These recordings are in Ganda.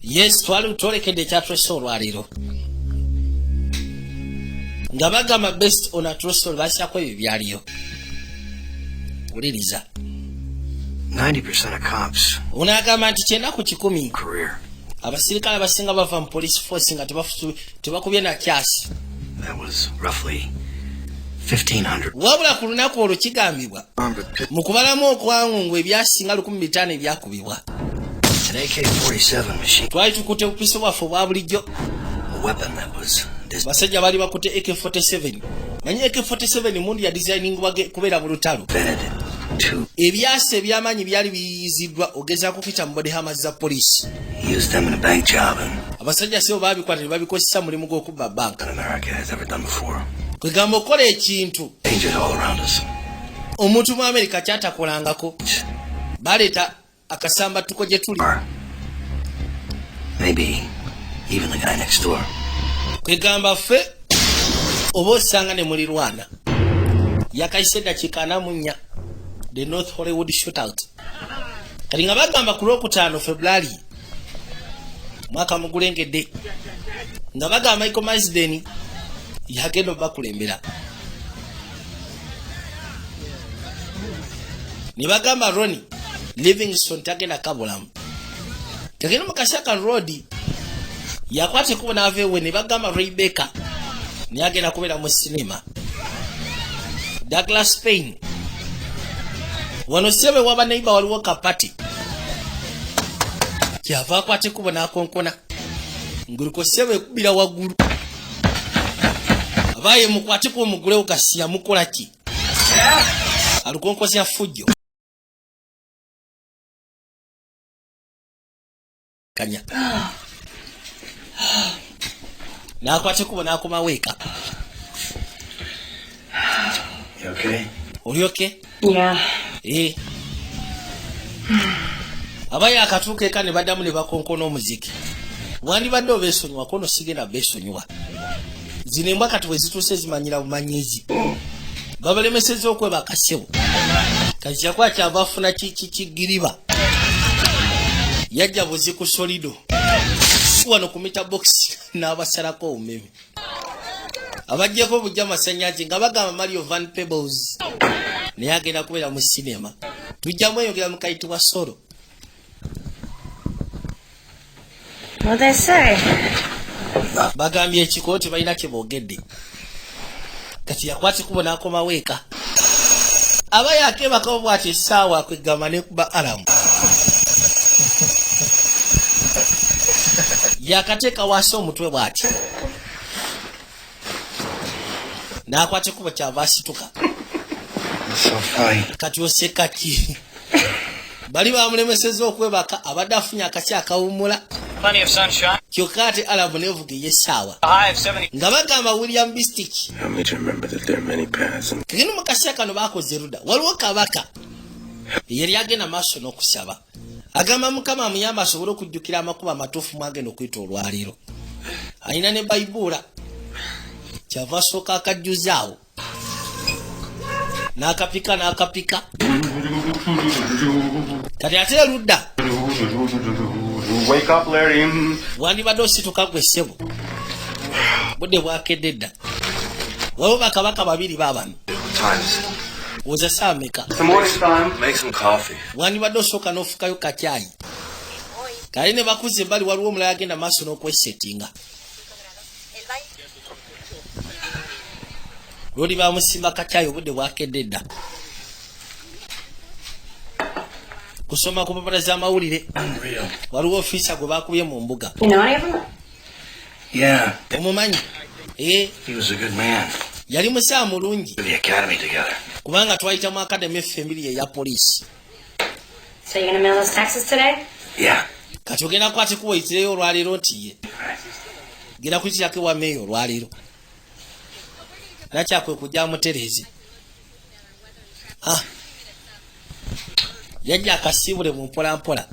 Yes, twolekedde ekyatwese olwaleero nga bagamba best on a true story basyako ebyo byaliyo. Wuliriza. 90% of cops unagamba nti 9 ku 10 career. abasirikale abasinga bava mu police force nga tebakubye na kyasi. That was roughly 1,500. Wabula ku lunaku olwo kigambibwa mu kubalamu okwangu ebyasinga 1500 ebyakubibwa. An AK-47 machine. Twali tukute bupiso bwaffe obwa bulijjo. A weapon that was basajja bali bakute AK-47. Nanyi AK-47 mundi ya designing kubeera mu lutalo. Ebyase ebyamanyi byali biyiziddwa ogeza kukita mu body hammers za police. Used them in a bank job and abasajja sebo babikwata ne babikozesa mulimu gw'okubba bank. America has ever done before. Kwegamba okola ekintu Dangers all around us. omuntu mu America kyatakolangako. Baleeta akasamba tuko gye tuli. Maybe even the guy next door. Kwegamba ffe oba osanga ne mulirwana. Yakayise dakiika 4 the North Hollywood shootout. Kati nga bagamba ku Lwokutaano February mwaka mugulengedde nga bagamba Michael Marsden yagenda bakulembera. Ne bagamba Ronnie Livingston tagenda kabulamu. Tagenda mu Kasaka Road yakwate kubo n'aveewe ne bagamba Rebecca ne agenda kubeera mu sinema. Douglas Payne wano sebe waba neighbor waliwo kapati kyava akwate kubo n'akonkona nguluko sebe kubira waggulu abaye mukwate kubo mugulewo kasiya mukola ki alukonkozya fujjo kanya n'akwate kubo n'akoma weeka. You okay? Oli okay? Yeah. Abaye akatuuka eka ne baddamu ne bakonkona omuziki. Wandibadde obeesonyiwa kono sigenda beesonyiwa. Zino embwa kati bwe zituuse zimanyira bumanyizi. Babalemesezza okweba akasebo. Kati yakwa kyava afuna kigiriba. Yajja buzi ku solido. Wano ku meter box n'abasalako omumeme. Abajjeko bujja masanyazi nga bagamba Mario Van Peebles naye agenda kubeera mu sinema. Tujjamu eyogera mu kayitibwa Solo. What they say? Bagambye ekikooti balina kye boogedde. Kati yakwati kubo n'akoma weeka. Aba yakebako bw'ati essaawa kwegamba ne kuba alamu. Yakateeka wansi omutwe bw'ati. N'akwate kubo kyava asituka. Kati oseka ki? Bali bamulemesezza okwebaka abadde afunye akasi akawummula. Kyokka ate alamu nevuga ey'essaawa. Nga bagamba William Bistic. Kageno mu kaseera kano baakoze erudda. Waliwo kabaka yali agenda maaso n'okusaba. Agamba Mukama amuyamba asobole okujjukira amakubo amatuufu mwagenda okuyita olwaleero. Alina ne Bayibula. Kyava asooka akajjuzaawo. N'akapika. Kati ate erudda. Wake up, Larry. Wandibadde osituka gwe ssebo. Budde bwakedde dda. Waliwo bakabaka babiri baabano. Oza saa meka. Make some coffee. Wandibadde osooka n'ofukayo katyayi. Kale ne bakuze bali waliwo omulala agenda maaso n'okwesettinga. Lodi bamusimba katyayi obudde bwakedde dda. Kusoma ku mpapula z'amawulire. Waliwo ofiisa gwe baakubye mu mbuga. You know any of them? Yeah. Omumanyi? He was a good man. Yali musaa mulungi. The academy together. Kubanga twayita mu academy family eya police. So you're gonna mail those taxes today? Yeah. Kati ogenda kwate kuwayitireyo olwaleero nti ye. Genda kuyitirako ewa meeyo olwaleero. Nakyakwe kujja mutereezi. Yajja akasiibule mu mpolampola.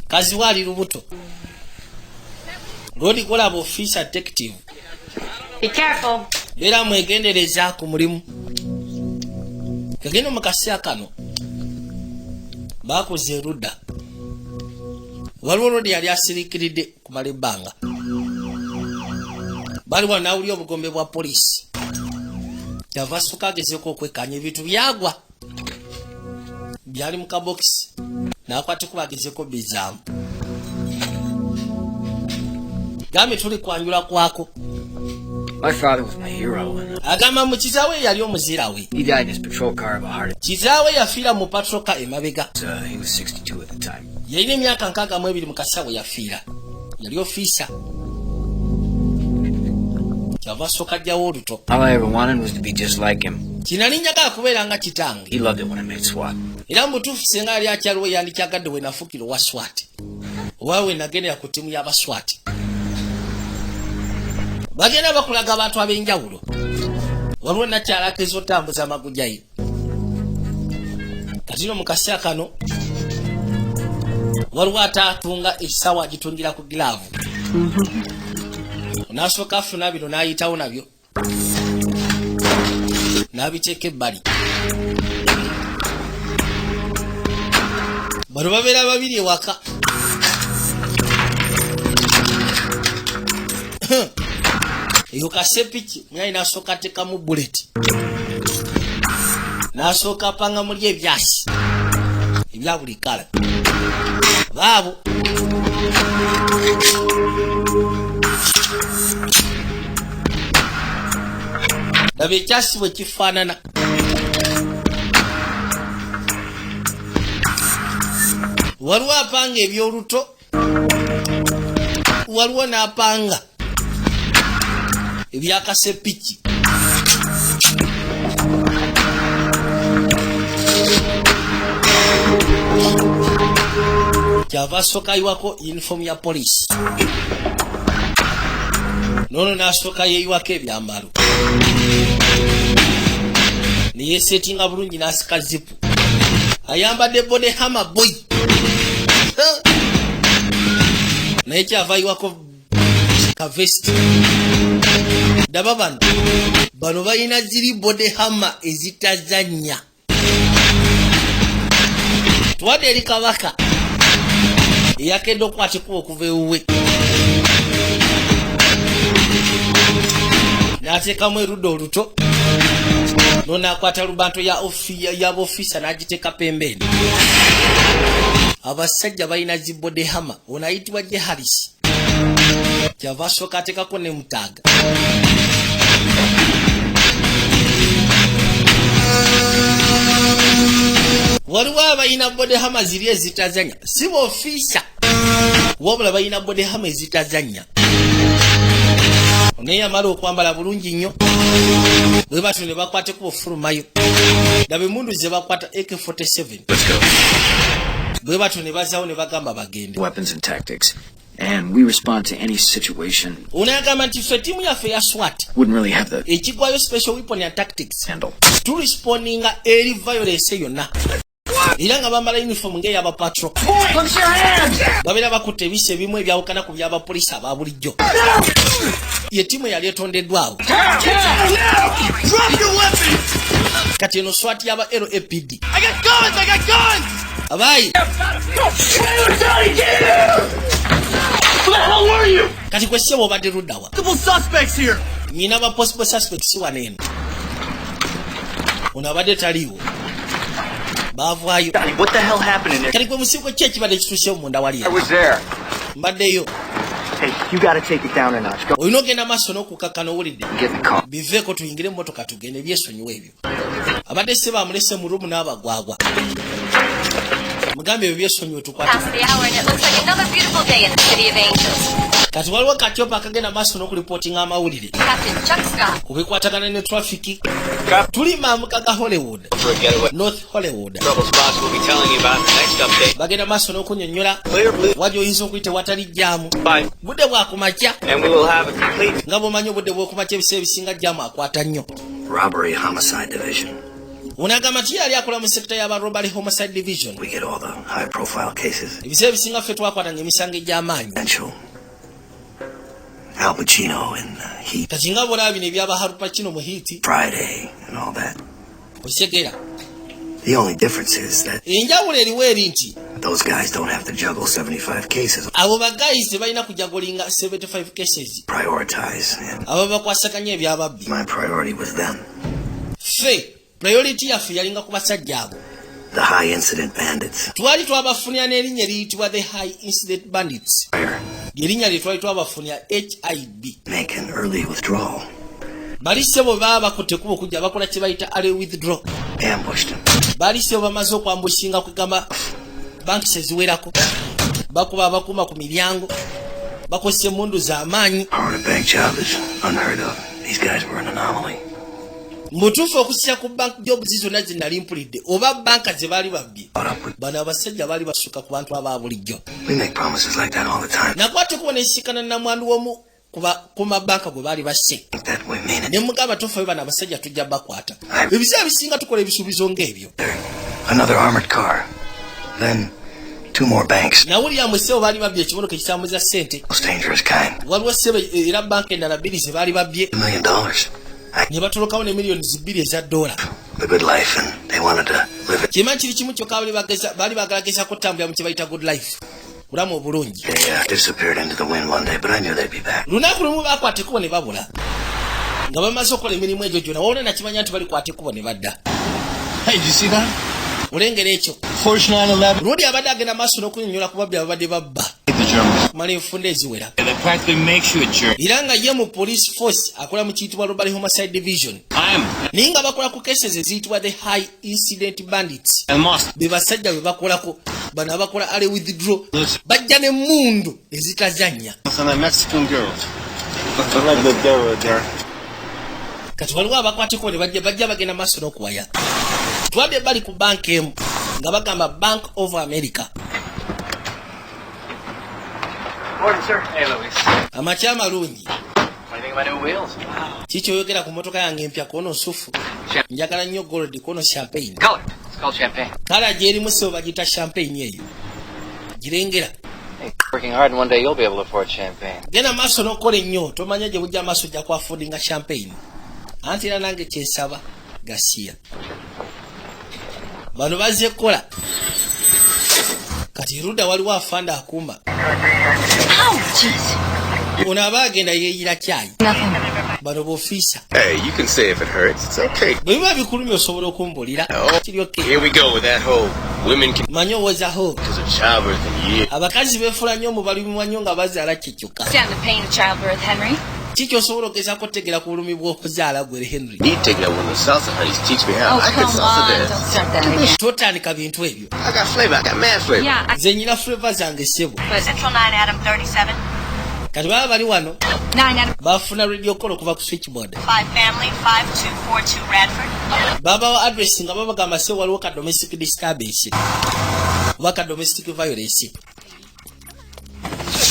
Kazi wali lubuto. Lodi golaba officer detective. Be careful. Beera mwegendereza ku mulimu. kagenda mu kaseera kano bakoze erudda waliwo olwodi yali asiriikiridde kumala ebbanga baliwo nawulira obugombe bwa poliisi kyava asooka agezeeko okwekkaanya ebintu byagwa byali mu kabokisi n'akwateko bagezeeko bizaamu gambe tuli kwanjula kwako. My father was my hero. Agamba mu kitaawe yali omuzira we. He died in his patrol car of a heart attack. Kitaawe yafiira mu patrol car emabega. He was 62 at the time. Yalina emyaka 62 mu kaseera we yafiira. Yali ofiisa. Kyava asooka ajjawo oluto. All I ever wanted was to be just like him. Kinali njagala kubeera nga kitange. He loved it when I made SWAT. Era mu butuufu singa yali akyaliwo yandikyagadde we nafuukira owa SWAT. Owa we nagendera ku ttiimu y'abaswat. Bagenda bakulaga abantu ab'enjawulo. Waliwo nakyala akeeza otambuza amagujja ye. Kati no mu kaseera kano waliwo ataatunga essaawa agitungira ku giraavu. N'asooka afuna bino n'ayitawo nabyo. N'abiteeka ebbali. Bano babeera babiri ewaka. Eyo kasepiki mwanyi n'asooka ateekamu buleti. N'asooka apanga muli ebyasi ebya buli kala. Baabo laba ekyasi bwe kifaanana. Waliwo apanga ebyoluto, waliwo n'apanga ebyakasepiki. Kyava asooka yiwako uniform ya poliisi. Nono n'asooka yeeyiwako ebyambalo. Ne yeesetinga bulungi n'asika zipu. Ayambadde bode hammer boy. Naye kyava yiwako kavesti. Daba bano balina ziri bode hammer ezitazannya. Twadde eri kabaka eyakedde okwatikwa okuva ewuwe. N'ateekamu erudda oluto. N'akwata lubanto y'abofiisa n'agiteeka pembeni. Abasajja balina zi bode hammer. Ono ayitibwa Je Harris. Kyava asooka ateekako ne mutaaga. Waliwo abalina bode hammer ziri ezitazanya. Si b'ofiisa wabula balina bode hammer ezitazanya. Naye amala okwambala bulungi nnyo. Bwe batyo ne bakwateko ofulumayo. Daba emmundu ze bakwata AK-47. Bwe batyo ne bazaawo ne bagamba bagende. Weapons and tactics. And we respond to any situation. Unayagamba nti ffe ttiimu yaffe ya SWAT. Wouldn't really have the ekigwayo special weapon and tactics. handle. Tulispondinga eri violence yonna. Era nga bambala uniform ng'eyaba patrol. Babeera bakutte ebisa ebimu ebyawukana ku by'abapoliisi aba bulijjo. Ye ttiimu eyali etondeddwawo. Kati eno SWAT yaba LAPD. Abaayi. Kati kwe ssebo obadde luddawa. Nyina ba possible suspects wano eno. Ono abadde taliiwo. Baavaayo. What the hell happened in there? Kati kwe musiiko ki ekibadde kituusewo munda wali? I was there. Mbaddeyo. Hey, you gotta take it down a notch. Go Olina ogenda maaso n'okukakkana owulidde. get in the car. Biveeko tuyingire mu mmotoka tugende byesonyiwa ebyo. Abadde ssebo amulese mu rumu n'abagwagwa. Mugambe ebyo byesonyiwe tukwate. Past the hour and it looks like another beautiful day in the City of Angels. Kati waliwo katyopa akagenda maaso n'okuripootinga amawulire. Captain Chuck Scott. Ku bikwatagana ne traffic. Tuli maamuka ga Hollywood. For a getaway. North Hollywood. Trouble spots we'll be telling you about in the next update. Bagenda maaso n'okunnyonnyola. Clear blue. Wajja oyinza okuyita watali jjaamu. Bye. Budde bwakumakya. And we will have a complete Nga bw'omanyi obudde bw'okumakya ebiseera ebisinga jjaamu akwata nnyo. Robbery Homicide Division. Onagamba nti yali akola mu sekita y'aba robbery homicide division. We get all the high profile cases. Ebiseera ebisinga ffe twakwatanga emisango egy'amaanyi. Potential. Al Pacino and Heat. Kati nga bw'olaba bino ebyaba Al Pacino mu Heat. Friday and all that. Okitegera. The only difference is that enjawulo eriwo eri nti those guys don't have to juggle 75 cases. abo bagayisi tebalina kujagulinga 75 cases. Prioritize. And abo bakwasaganya ebyababbi. my priority was them. Ffe priority yaffe yalinga ku basajja abo. The high incident bandits. Twali twabafunira n'erinnya eriyitibwa the high incident bandits. Erinnya lye twali twabafunira HIB. Make an early withdrawal. Bali sebo baba bakutte kubo kujja bakola kye bayita early withdraw. Ambushed them. Bali sebo bamaze okwambushinga kwegamba banki seziwerako. Bakuba abakuma ku miryango. Bakozesa emmundu z'amaanyi. Hard a bank job is unheard of. These guys were an anomaly. Mbutuufu okusisa ku bank job zizonna ze nali mpulidde oba banka ze baali babbye. Bano abasajja baali basukka ku bantu aba bulijjo. We make promises like that all the time. Nakwate kubona ensikana na mwandu w'omu ku mabanka bwe baali basse. That we mean it. Ne mugamba tofa bano abasajja tujja bakwata. Ebiseera bisinga tukola ebisuubizo ng'ebyo. Another armored car. Then 2 more banks. Nawulira mu ssebo baali babbye ekimotoka ekitambuza ssente. Most dangerous kind. Waliwo ssebo era banka endala bbiri ze baali babbye. $1 million. Ne batolokawo ne miliyoni 2 eza dola. The good life, and they wanted to live it. Kimanyi kiri kimu kyokka baali bagalagezako kutambulira mu kye bayita good life. Bulamu obulungi. They disappeared into the wind one day, but I knew they'd be back. Lunaku lumu bakwata ekkubo ne babula. Nga bamaze okukola emirimu egyo gyonna wawona nakimanya nti balikwata ekkubo ne badda. Hey, did you see that? Olengera ekyo. Porsche 911. Lodi abadde agenda maaso n'okunyonnyola ku babbi ababadde babba. The Germans. Kumala enfunda eziwera. They practically make you a jerk. Era nga ye mu police force akola mu kiyitibwa Robbery Homicide Division. Naye nga bakola ku cases eziyitibwa the high incident bandits. Be basajja be bakolako. Bano abakola early withdraw. Bajja n'emmundu ezitazannya. Mexican girls. I like the girl there. Kati waliwo abakwateko ne bajja bagenda maaso n'okuwaya. Twabye bali ku banka emu nga bagamba Bank of America. Morning, sir. Hey, Louis. Amakya amalungi. What do you think of my new wheels? Kiki oyogera ku motoka yange empya kono nsufu. Njagala nnyo gold kono champagne. Color. It's called champagne. Kala gyerimu sebo bagita champagne eyo. Girengera. Hey, working hard and one day you'll be able to afford champagne. Genda maaso n'okola ennyo tomanya gye bujja maaso ojja kwaffordinga champagne. Anti era nange kyesaba gasiya. Bano bazze kola. Kati erudda waliwo afanda akumba. Ono aba agenda yeeyira kyayi. Bano b'ofiisa. Hey, you can say if it hurts. It's okay. Bwe biba bikulumya osobola okumbulira. Kiri okay. Here we go with that whole women can Manyi owoozaho. because of childbirth in years. Abakazi beefula nnyo mu balumi nnyo nga bazaala kyekkyokka. Stand the pain of childbirth, Henry. Kiki osobola okugezaako otegera ku bulumi bw'okuzaala gwere Henry. You take that one of the salsa honeys. Teach me how. I can salsa Don't dance. start that again. Totandika bintu ebyo. I got flavor. I got mad flavor. Yeah, Nze nyina flavor zange ssebo. Central 9 Adam 37. Kati baba bali wano 9 Adam bafuna radio call okuva ku switchboard. 5 Family 5242 Radford. Baba wa address nga babagamba se waliwo ka domestic disturbance. Waka domestic violence.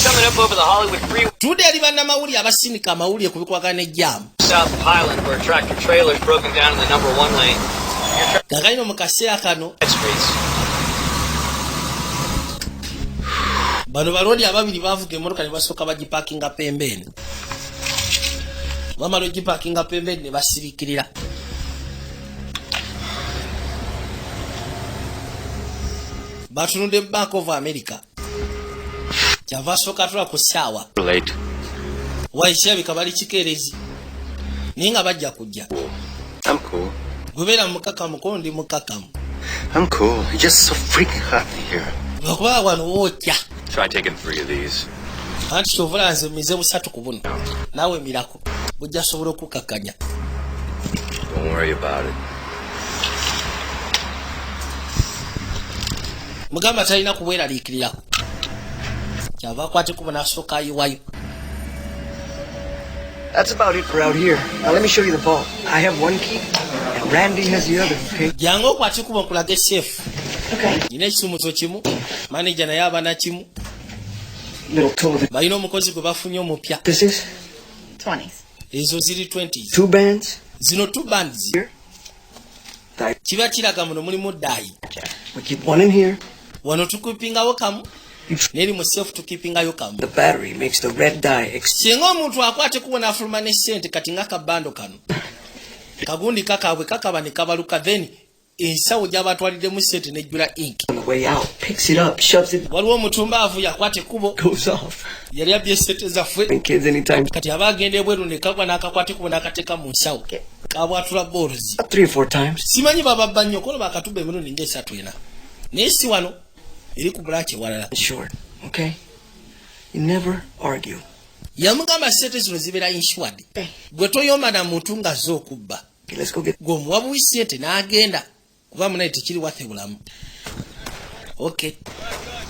Coming up over the Hollywood Freeway, Tudde ali bannamawulire abasindika amawulire ku bikwagana n'ejjaamu. South Highland, where a tractor trailer is broken down in the number 1 lane. Kakalino mu kaseera kano Streets. bano balodi ababiri bavuga emmotoka ne basooka bagipaakinga pembeeni. Bamala ogipaakinga pembeeni ne basirikirira. Batunudde Bank of America. Kyava asooka atula ku ssaawa. Late. Waikirabika bali kikeerezi. Naye nga bajja kujja. I'm cool. Gubeera mukakamu ko ndi mukakamu. I'm cool. It's just so freaking hot in here. Lwakuba wano wookya. Try taking 3 of these. Anti kyovula nze mize 3 ku buno. Naawe mirako. Bujja sobola okukakanya. Don't worry about it. Mugamba talina kubweraliikirirako. Kyava akwate kubo n'asooka ayiwayo. That's about it for out here. Now let me show you the vault. I have 1 key, and Randy has the other, okay? Jangu okwate kubo nkulage safe. Okay. Nina ekisumuzo kimu. Manager naye aba na kimu. Little tool of it. Balina omukozi gwe bafunye omupya. This is 20s. Ezo ziri 20s. 2 bands. Zino 2 bands. Here. Die. Kiba kiraga muno mulimu daayi. We keep 1 in here. Wano tukipingawo kamu. Neri mu safe tukipingayo kamu. The battery makes the red dye Singa omuntu akwate kubona afuluma ne ssente kati nga kabando kano. Kagundi kakabwe kakaba ne kabaluka then ensawo gy'abatwaliddemu ssente nejjula ink. On the way out, picks it up, shoves it, Waliwo omutumbaavu yakwata ekkubo goes off. yali abbye ssente zaffe And kids anytime. kati aba agenda ebweru ne kagwa n'akakwata ekkubo n'akateeka mu nsawo kabwatula bolozi. 3 or 4 times. Simanyi bababba nnyo kono bakatuba emirundi nga 3-4 naye si wano eri ku bulaki ewalala. Short, okay? You never argue. Yamugamba ssente zino zibeera insured. Gwe toyoma na muntu nga zo okubba. Okay, let's go get. Gwe omuwa buwi ssente n'agenda kuba munaye tekiri wathe bulamu. Okay.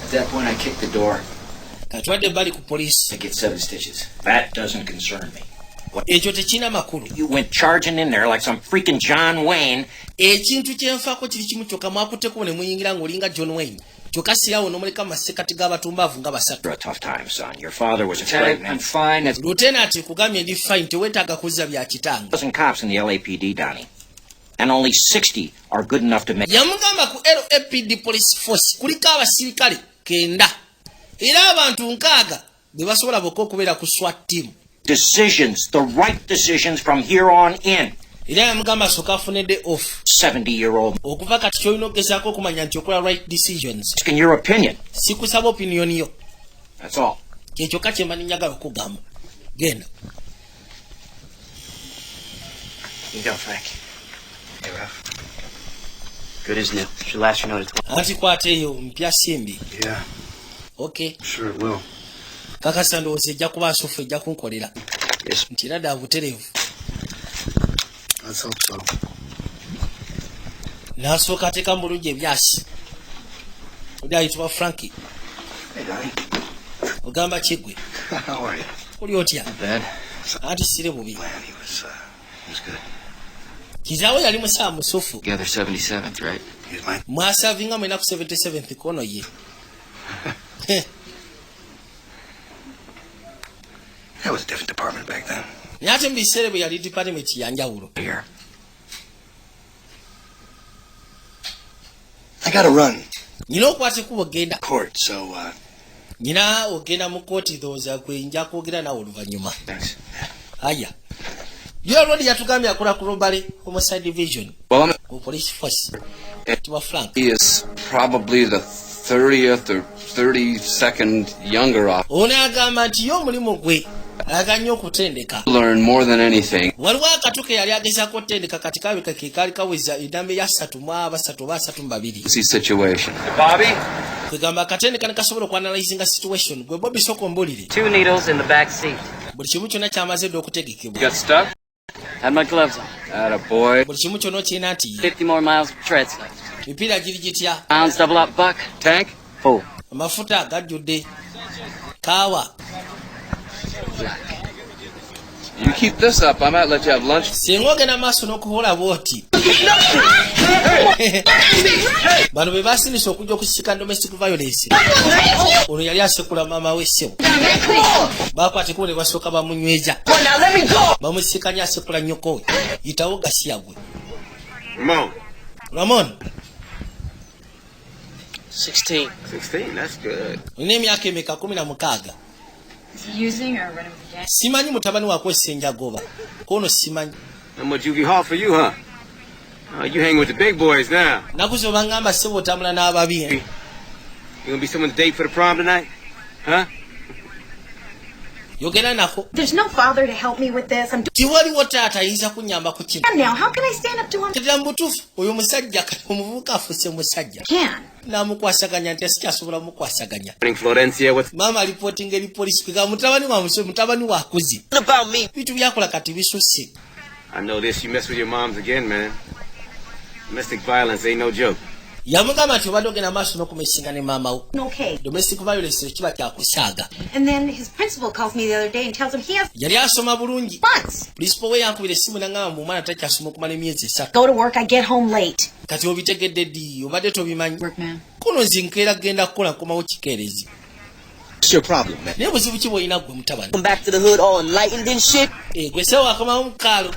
At that point, I kicked the door. Katwadde ebbali ku poliisi. I get 7 stitches. That doesn't concern me. Ekyo tekina makulu. You went charging in there like some freaking John Wayne. Ekintu kyenfaako kiri kimu kyokka mwakutteko ne muyingira ng'olinga John Wayne. Kyokka sirawo n'omuleka masekati g'abatumbaavu nga basatu. For a tough time, son. Your father was a great man. I'm fine. That's Lieutenant kugambye ndi fine teweetaaga kuzza bya kitanga. 1,000 cops in the LAPD, Donnie. And only 60 are good enough to make. Yamugamba ku LAPD police force kuliko abasirikale 9 era abantu 6 be basobola bokko okubeera ku SWAT team. Decisions, the right decisions from here on in. Era yamugamba asooka afune day off. 70-year-old. Okuva kati kyolina okugezaako okumanya nti okola right decisions. Asking your opinion. Sikusaba opinion yo. That's all. Kyekyoka kye mba njagala okugamba. Genda. You go, Frank. Hey, Ralph. Good as new. Should last you another 20. Anti kwata eyo mpya simbi. Yeah, Okay. sure it will. Kakasa ndowooza ejja kuba asufu ejja kunkolera. Yes, Nti era ddala butereevu. let's hope so. N'asooka ateeka mu bulungi ebyasi. Oli ayitibwa Frankie. Hey, Donnie. Ogamba kiggwe. How are you? Oli otya? Bad? Anti sire bubi. Man, he was good. Kizaawe yali musaa musufu. Together 77th, right? He's my. Mwasavinga mwena ku 77th kono ye. That was a different department back then. Naye ate mu biseera bwe yali department ya njawulo. Here. I gotta run. Nyina okwata ekkubo genda. Court, so, Nyina ogenda mu kooti ndowooza gwe nja kwogera nawe oluvannyuma. thanks. Aya. Yo Road yatugambye akola ku Robale Homicide Division. Well, I'm Ku police force. Tiwa Frank. he is probably the 30th or 32nd younger officer. Ono agamba nti yo omulimu gwe ayaga nnyo okutendeka. Learn more than anything. Waliwo akatuke yali agezaako otendeka kati kabika ke kaali kaweza edambe ya 332. See situation. Bobby, Kwegamba akatendeka ne kasobola okuanalyzinga situation. Gwe Bobby soko mbulire. 2 needles in the back seat. Buli kimu kyonna kyamaze dde okutegekebwa. Got stuck? Had my gloves on. Atta boy. Buli kimu kyonna okirina nti 50 more miles of treads left. mipiira giri gitya. Pounds double up buck. Tank? Full. Amafuta gajjudde. Kaawa. You keep this up, I might let you have lunch. Singa ogenda maaso n'okukola bw'oti. Bano be basinisa okujja okusika domestic violence. Ono yali asekula maama we ssebo. Bakwata ekkubo ne basooka bamunyweza. Bamusikanya asekula nnyoko we. Yitawo gasiya gwe. Ramon. 16. 16, that's good. Olina emyaka emeka 16. Is he using or running with the gang? Simanyi mutabani wakwesa enjagoba. Kono simanyi. How much juvie hall for you, huh? Oh, you hang with the big boys now. Nakuze obangamba ssebo otambula n'ababi. You gonna be someone's date for the prom tonight? Huh? Yogera nako. There's no father to help me with this. I'm Tiwaliwo taata ayinza kunnyamba ku kino. now. How can I stand up to him? Tetera mu butuufu oyo musajja kati omuvubuka afuuse musajja. Can. N'amukwasaganya nti asikyasobola mukwasaganya. Florencia with Maama alipotinga eri poliisi kwega mutabani wa musome mutabani wa akuze. What about me? Bitu byakola kati bisusse. I know this, you mess with your moms again, man. Domestic violence ain't no joke. Yamugamba nti obadde ogenda maaso n'okumesinga ne maama wo. Okay. Domestic violence kiba kyakusaaga. And then his principal calls me the other day and tells him he has Yali asoma bulungi. months. Principal we yankubira essimu n'angamba mu mwana takyasoma okumala emyezi 3. Go to work. I get home late. Kati obitegedde ddi obadde tobimanyi. Work, man. Kuno nze nkeera genda kukola nkomawo kikeerezi. What's your problem, man? Naye buzibu ki bw'olina ggwe mutabani? Come back to the hood all enlightened and shit. Gwe seewo akomawo mu kaalo.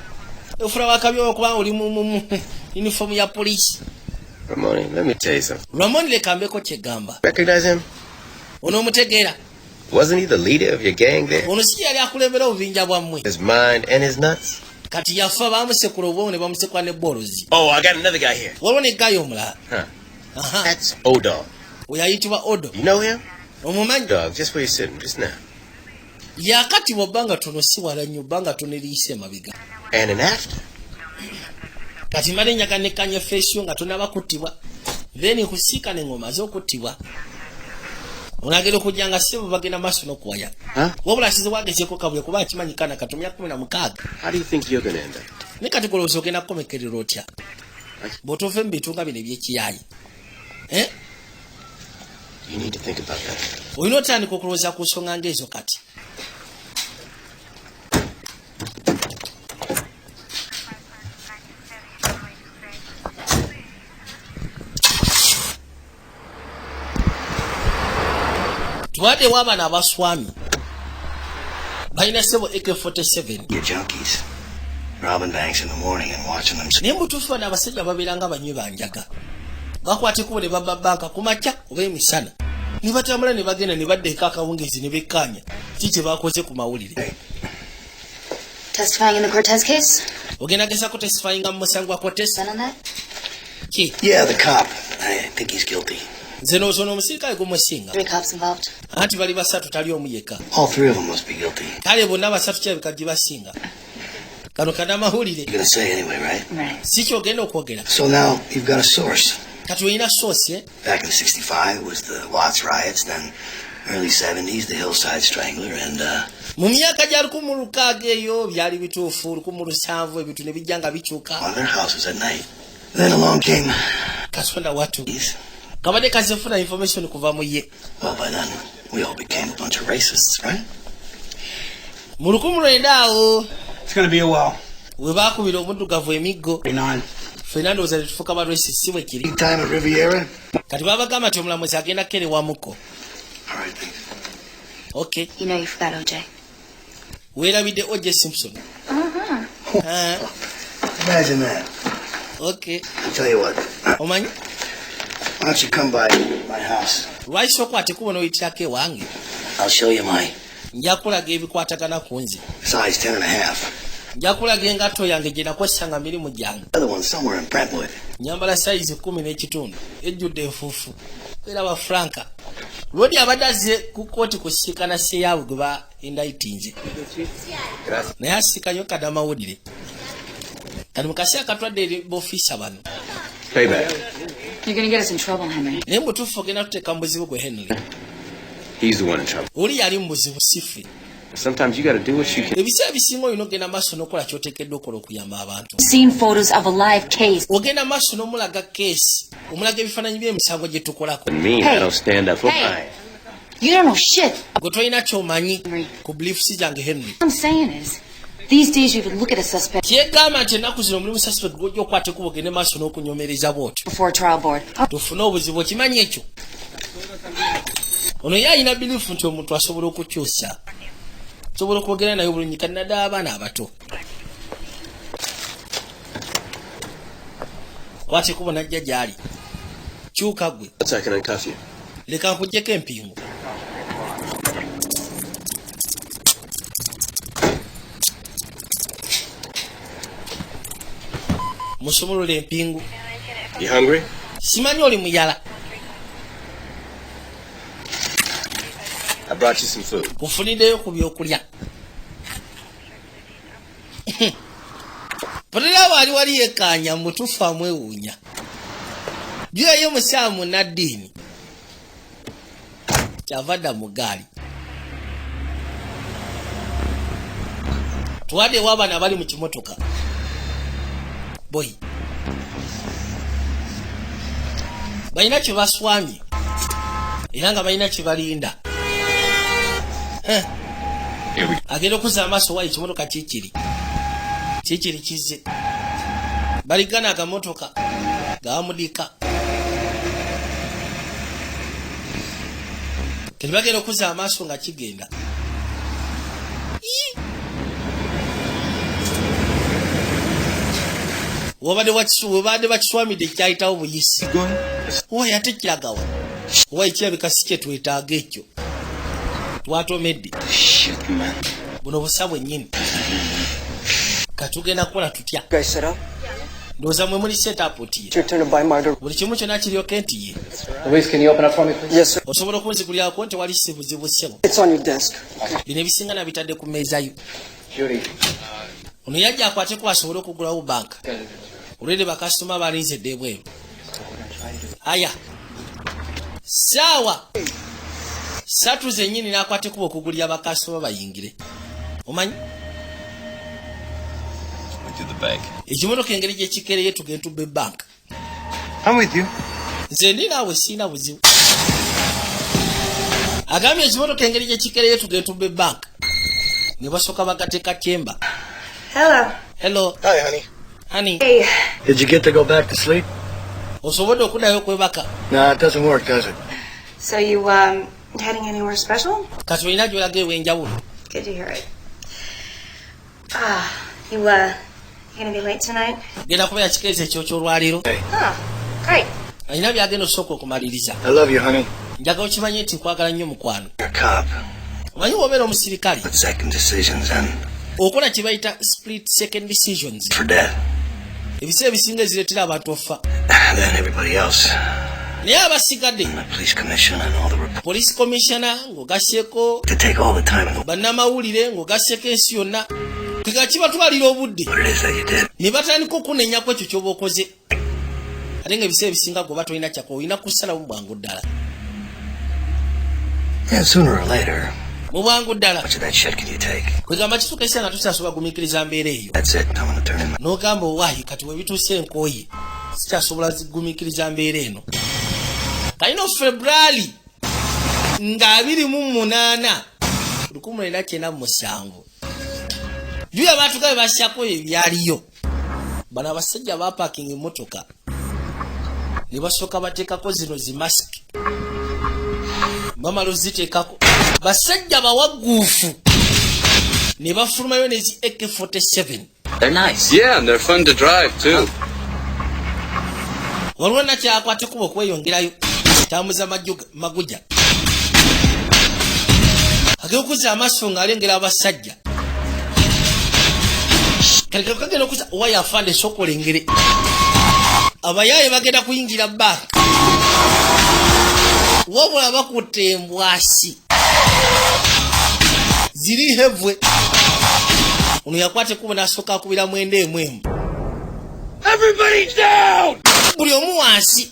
Ofula wakabi okuba oli mu uniform ya poliisi. Ramoni, let me tell you something. Ramon lekambeko kyegamba. Recognize him? Onoomutegeera. Wasn't he the leader of your gang there? Ono si yali akulembera obubinja bwammwe. His mind and his nuts? Kati yafa bamusekula obwongo ne bamusekula ne bolozi. Oh, I got another guy here. Waliwo ne gayo omulala. That's O-Dog. Oyo ayitibwa Odo. You know him? Omumanyi? Dog, just where you're sitting just now. Yakati bw'obbanga tono si wala nnyo bbanga tono eriyise emabega. And an after. Kati mbadde njaga nekkanya feesi yo nga tonaba kuttibwa. Then kusiika n'engoma z'okuttibwa. Onagenda okujja nga ssebo bagenda maaso n'okuwaya. Wabula asize wagezeeko kabwe kuba akimanyika na katumya 16. How do you think you're going to end up? Ne kati golowooza ogenda kukomekerera otya? Bw'otove mu bitunga bino eby'ekiyaayi. You need to think about that. Olina otandika okulowooza ku nsonga ng'ezo kati. Tuwadde w'abaana abaswami balina ssebo AK-47. Your junkies. Robbing banks in the morning and watching them. Naye mutuufu bano abasajja babeera nga banywi banjaga. Bakwata ekkubo ne babba banka ku makya oba emisana. Ne batambula ne bagenda ne baddeeka akawungeezi ne bekkaanya. Ki kye baakoze ku mawulire. Testifying in the Cortez case? Ogenda gezaako testifyinga mu musango gwa Cortez? Done on that? Ki? Yeah, the cop. I think he's guilty. Nze n'ozoona omusirikale gumusinga. 3 cops involved. Anti bali basatu tali omu yekka. All 3 of them must be guilty. Kale bonna basatu kirabika gye basinga. Kano kannamawulire. You're gonna say anyway, right? Right. Si kyogenda okwogera. So now you've got a source. Kati olina source, Back in '65 it was the Watts riots, then early '70s the Hillside Strangler, and mu myaka gya 1600 eyo byali bituufu 1700 ebintu ne bijja nga bikyuka. on their houses at night. Then along came Katonda watu. these. Kabadde kazifuna information kuva mu ye. Well, by then we all became a bunch of racists, right? Mu 1900 awo It's gonna be a while. we baakubira omuddugavu emiggo. 39. Fernando za tufuka ba racist si bwe kiri. Big time at Riviera. Kati babagamba nti omulamuzi agenda kkerewamuko. All right, thanks. Okay. You know you forgot OJ. Weerabidde O.J. Simpson. Imagine that. Okay. I'll tell you what. Omanyi? Why don't you come by my house? Lwaki okwata ekkubo n'oyitirako ewange? I'll show you my Nja kulaga ebikwatagana ku nze. size 10.5. Nja kulaga engatto yange gye nakozesanga mirimu gyange. The other one's somewhere in Brentwood. Nyambala sayizi 10.5 ejjudde enfuufu. Era ba Franka. Lodi abadde azze ku kkooti kusiikana sseyaabwe gwe ba indaitinze. Naye asiikanyo kadamawulire. Kati mu kaseera katwadde eri b'ofiisa bano. Payback. You're gonna get us in trouble, Henry. Naye mu butuufu ogenda tuteeka mu buzibu gwe Henry. He's the one in trouble. Oli yali mu buzibu sife. Sometimes you got to do what you can. Ebiseera bisinga olina ogenda maaso n'okola ky'oteekeddwa okola okuyamba abantu. Seen photos of a live case. Ogenda maaso n'omulaga keesi. Omulaga ebifaananyi by'emisango gye tukolako. Me, I don't stand up for Hey. You don't know shit. Gwe tolina ky'omanyi ku beliefs zange Henry. What I'm saying is, these days you could look at a suspect Kyegamba nti ennaku zino mulimu suspect gw'ojja okwata ekkubo ogende maaso n'okunyomereza bw'otyo. before a trial board. Tufune obuzibu okimanyi ekyo. Ono ye alina bilifu nti omuntu asobola okukyusa. Sobola okwogera naye obulungi kati naddala abaana abato. Kwata ekkubo najja gy'ali. Kyuka gwe. I can uncuff you. Leka nkuggyeko empingu. Musumulula empingu. You hungry? Simanyi oli muyala. I brought you some food. Kufuniddeyo ku byokulya. Potera wali wali yekkaanya mutuufu amwewuunya. Jjuyayo musaamu naddiini. Kyava dda mu ggaali. Tuwaddewo abaana bali mu kimotoka. Boy. Balina kye baswamye. Era nga balina kye balinda. Agenda okuzza amaaso wa ekimotoka kikiri. Kikiri kizze. Baligana akamotoka. Gaamudika. Kati bagenda okuzza amaaso nga kigenda. Wabadde bakiswamidde kyayitawo buyisi. Owa ate kiragawa. Owa ekirabika si kye twetaaga ekyo. Twatomedde. Shit, man. Buno busa bwennyini. katugenda kukola tutya Guys set up? ndowooza mwe muli set up tiye It's your turn to buy margarita. buli kimu kyonna kiryoke nti ye Luis, can you open up for me, please? Yes, sir. osobola okunzigulirako nti wali sibuzibu ssebo It's on your desk. bino ebisinga nabitadde ku mmeeza yo Judy. ono yajja akwateko asobole okugulawo banka olwedde bakasitoma balinze dde ebweru aya saawa 3 zennyini n'akwatekuba okugulira bakasitoma bayingire omanyi ekimotoka engeri gyekikereye tugenda tubba ebbanka I'm with you. nze ndi naawe siina buzibu agambye ekimotoka engeri gyekikereye tugenda tubba ebbanka ne basooka bagateeka tyemba hello Hi, honey. honey Did you get to go back to sleep? osobodde okuddayo okwebaka Nah, it doesn't work, does it? So you, heading anywhere special? kati olina gyolaga ew'enjawulo Good to hear it. You gonna be late tonight? genda kubeera kikeezi ekyo ky'olwaleero Great. alina byagenda osooka okumaliriza I love you, honey. njaga okimanye nti nkwagala nnyo mukwano You're a cop omanyi bw'obeera omusirikale with second decisions and okola kye bayita split second decisions for death. ebiseera ebisinga ezireetera abantu ofa Then everybody else, naye abasigadde the police commission and all the reports, police commissioner ng'ogasseko to take all the time and bannamawulire ng'ogasseko ensi yonna kega kibatwalira obudde what it is that you did. ne batandika okunenyaku ekyo ky'oba okoze ate ng'ebiseera ebisinga gwoba tolina kyako olina kusalamu bwangu ddala And sooner or later, mu bwangu ddala much of that shit can you take? kwegamba kituuka ekiseera nga tusasobola gumiikiriza mbeera eyo That's it. I'm gonna turn in. n'ogamba owaayi kati we bituuse enkooye sikyasobola gumiikiriza mbeera eno kalino februali nga 28 1997 juya baatugabe basyako ebyaliyo bano abasajja bapakinga emmotoka ne basooka bateekako zino zimasiki bamala oziteekako basajja bawagguufu ne bafulumayo nezi AK-47 They're nice. Yeah, and they're fun to drive too. waliwo nakyakwatekubwa okweyongerayo tambuza maguja agekuza amaaso ng'alengera abasajja kale kagenda okuza waya afande esooka olengere abayaaye bagenda kuyingira banka wabula bakutte embwasi ziri hevwe ono yakwate kubo n'asooka akubira mwenda emwemu Everybody down! buli omu wansi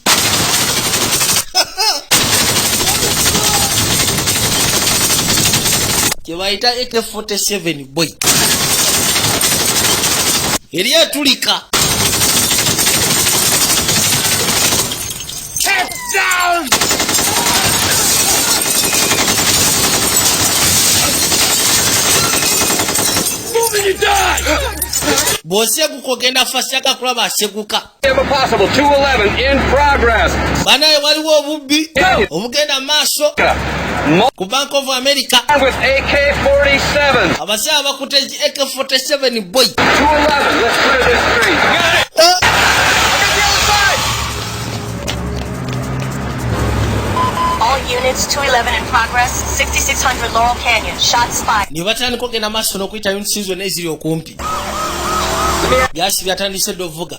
kye bayita AK-47 boy eri etulika Head down! Move and you die! bw'oseguka ogenda fasyaga kulaba aseguka Impossible. 211 in progress. banaye waliwo obubbi obugenda mu maaso ku Bank of America With AK-47. abasaaba bakutte AK-47 boy 211. Let's clear this street. Got it. All units, 211 in progress, 6600 Laurel Canyon. Shots fired. ne batandika okugenda maaso n'okuyita units zonna eziri okumpi byasi byatandise dde ovuga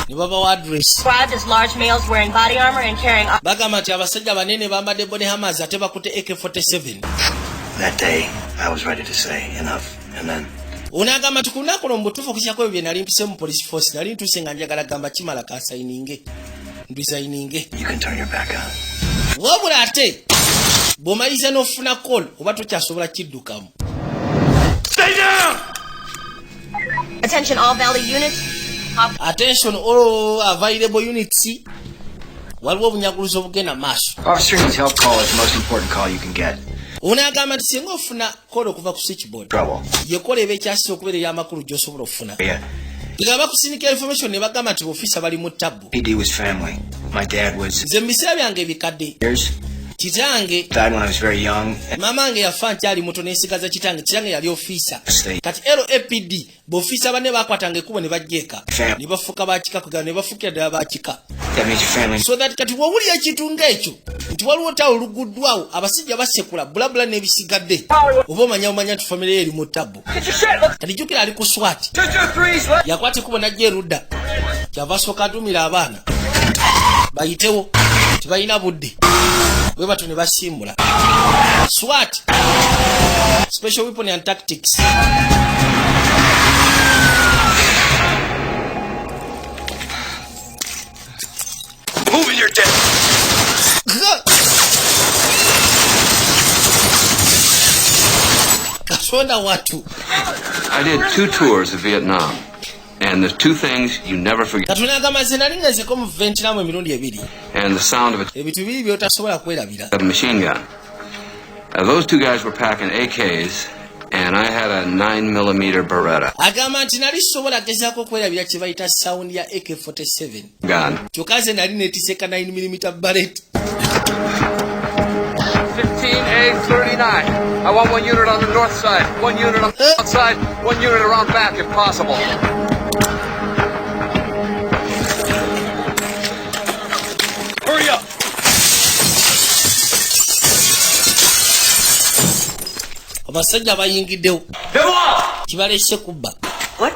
ne babawa adress Described as large males wearing body armor and carrying bagamba nti abasajja banene bambadde bone hammers ate bakutte AK-47 That day, I was ready to say enough, and then ono agamba nti ku lunaku olwo mu butuufu okusyako ebyo bye nali mpise mu police force nali ntuuse nga njagala gamba kimala kasayininge mbisayininge you can turn your back on. wabula ate bw'omaliriza n'ofuna call oba tokyasobola kiddukamu Stay down! Attention all Valley units. attention all available units waliwo obunyaguluzi obugenda maaso Officer needs help call is the most important call you can get. ono agamba nti singa ofuna call okuva ku switchboard Trouble. yekola eba ekyasisa okubeera ey'amakulu gy'osobola okufuna Yeah. nga bakusindika information ne bagamba nti bofisa bali mu ttabu PD was family. My dad was nze mu biseera byange ebikadde years. kitange Died when I was very young. mama nge yafa nkyali muto nesigaza kitange yali ofiisa State. kati LAPD b'ofiisa banne bakwatanga ekkubo ne bajjeeka ne bafuuka bakika kugamba ne bafuukira ddala bakika That means your family. so that kati bw'owulira ekintu ng'ekyo nti waliwo tawo oluguddwawo abasajja basekula bulabula n'ebisigadde oba omanya nti famire eri mu ttabu kati jjukira ali ku swat yakwata ekkubo najja erudda kyava asooka atumira abaana bayitewo tebalina budde bwe bato ne basimbula swat special weapon and tactics. Moving your dead. I did 2 tours of Vietnam, and there's 2 things you never forget. And the sound of a machine gun. Those 2 guys were packing AKs, and I had a 9mm Beretta gun. 15A39. I want 1 unit on the north side, 1 unit on the south side, 1 unit around back if possible. Hurry up! Abasajja bayingiddewo kibalese kubba. What?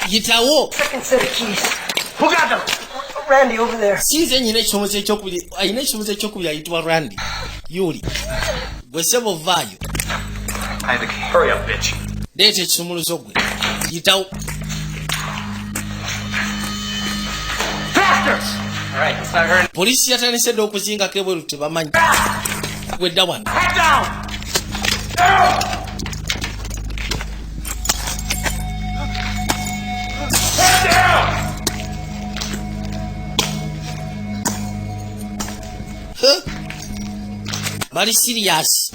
Yitawo. Second set of keys. Who got them? Randy over there. Sinze nyina ekyomuze ekyokubiri ayina ekyomuze ekyokubiri ayitibwa Randy Yuli gwe sebo vaayo. Hurry up, bitch. Leeta ekisumuluzo gwe yitawo. Polisi yatandise dde okuzingako ebweru tebamanyi gwedda wano. Bali serious.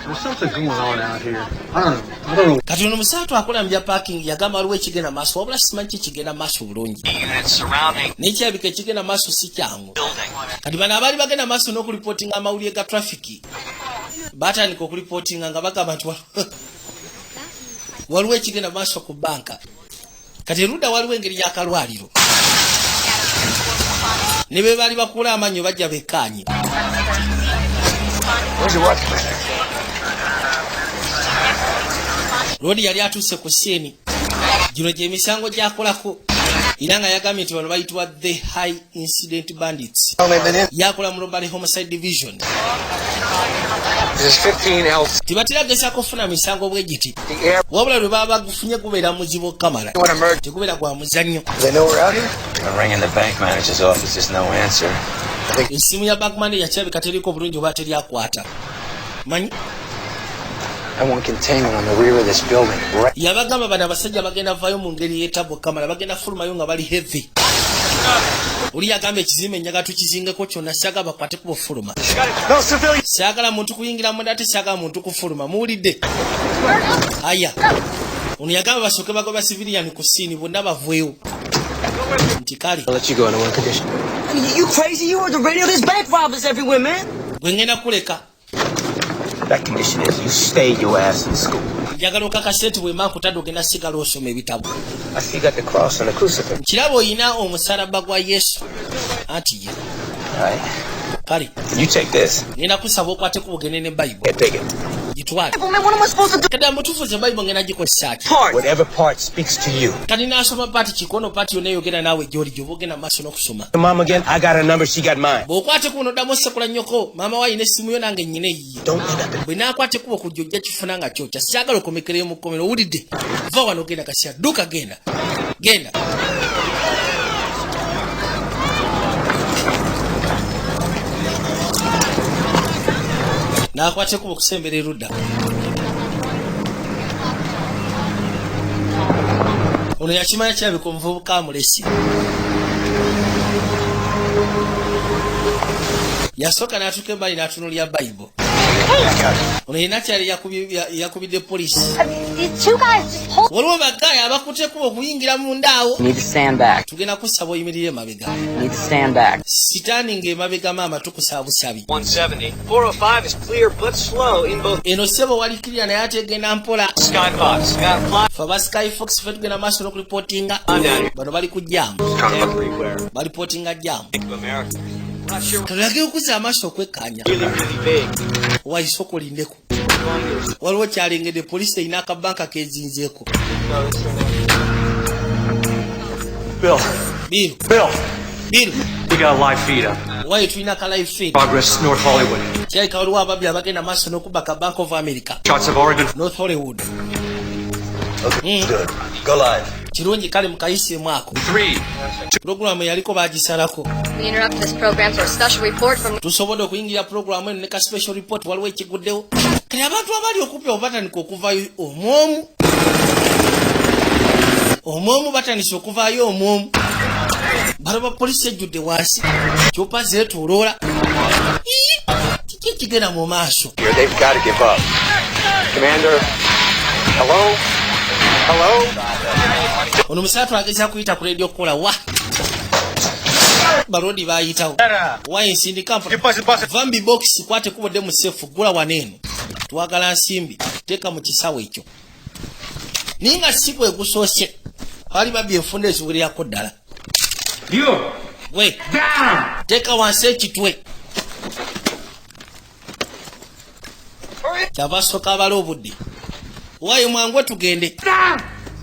There's something going on out here. I don't know. Kati ono musatu akola mbya parking yagamba aliwo ekigenda maaso wabula simanyi kigenda maaso bulungi. Nekyabika ekigenda maaso si kyangu. Kati bano abaali bagenda maaso n'okulipotinga amawulire ga traffic batandika okulipotinga nga bagamba nti waliwo ekigenda maaso ku banka. Kati erudda waliwo engeri y'akalwaliro. Ne be baali bakula amanyo bajja bekkaanye. Lodi yali atuuse ku seeni. Gino gye misango gy'akolako. Era nga yagambye nti bano bayitibwa the high incident bandits. Yakola mu Robbery Homicide Division. Tibatera gezaako kufuna misango bwe giti. Wabula lwe baba bagufunye gubeera muzibu kamala. Tegubeera gwa muzannyo. Essimu ya bank manager kyabika teriko bulungi oba teryakwata. Manyi? I want containment on the rear of this building. Right. Yabagamba bana basajja bagenda vayo mu ngeri y'etabo kamala bagenda fulumayo nga bali heavy. Uli yagamba ekizimbe njaga tukizingeko kyonna syaga bakwate ku bufuluma. Syagala muntu kuyingira mu ndate syaga muntu kufuluma. Muwulidde? Aya. Ono yagamba basooke bagoba civilian ku siini bonna bavueyo. Nti kale. I'll let you go on one condition. You crazy? You heard the radio? There's bank robbers everywhere, man. Gwe ngenda kuleka. That condition is you stay your ass in school. Njagala okakasa nti bwe mmanku tadde ogenda sigala osoma ebitabo. I see you got the cross and the crucifix. Kiraba oyina omusalaba gwa Yesu. Anti ye. Right. Kale. You take this. Ngenda kusaba okwate ku bugende ne Bible. Yeah, take it. Gitwale. Man, what am I supposed to do? Kada mutufuze Bible ngenda gikozesa ki? Whatever part speaks to you. Kati nasoma pati kikono pati yonna eyogera naawe gy'oli gy'obogenda maaso n'okusoma. Mom again, I got her number, she got mine. Bw'okwate kuno oddamu osekula nnyoko maama wa ayina essimu yo nange nnyina eyiye. Don't do that. Bwe naakwate kuba okujja ojja kifuna nga kyokya syagala okomekereyo mu kkomero owulidde. Va wano genda kasya dduka genda. Genda. Naakwate kuba okusembera erudda. Ono yakimanya kirabika omuvubuka amulesi. Yasooka n'atuuka embali n'atunuulira Bible. Ono inakyali yakubidde poliisi. These two guys just hold. Waliwo bagaya abakutteko okuyingira mundaawo. You need to stand back. Tugenda kusaba oyimirire emabega. You need to stand back. Sitaani ng'emabega maama tukusaba busabi. 170. 405 is clear but slow in both. Eno ssebo walikirira naye ate egenda mpola. Skybox. Got fly. Fe aba Skyfox fe tugenda maaso n'okuripootinga. Bano bali ku jaamu. Balipootinga jaamu. Tulage okuza amaaso okwekkaanya. Wayise okulindeko. Waliwo kyalengedde poliisi erina akabanka kezinzeeko. Bill. We got a live feed up. Wayi tulina ka live feed. Progress, North Hollywood. Kyalika waliwo ababbi abagenda maaso n'okubba ka Bank of America. Shots have already been. North Hollywood. Okay, good. Go live. Kirungi kale mukayisiemu ako. 3. Pulogulaamu yaliko bagisalako. We interrupt this program for a special report from. Tusobodde okuyingira pulogulaamu eno ne ka special report waliwo ekiguddewo. Kale abantu abali okupya obatandika okuvaayo omwomu batandise okuvaayo omwomu. Balaba poliisi ejjudde wansi. Kyupa zeetooloola. Kiki kigenda mu maaso. Here, they've got to give up. Commander, hello? Ono musatu ageza kuyita ku radio kola wa. Barodi bayitawo. Wine sindika Vambi box kwate kubodde mu safe gula waneno. Twagala nsimbi teka mu kisawo ekyo. Ninga siku egusoose. Bali babbi enfunde eziwere yako ddala. You! We! Down! Teka wansi ekitwe. Kyava soka abala obudde. Wayi mwangwe tugende.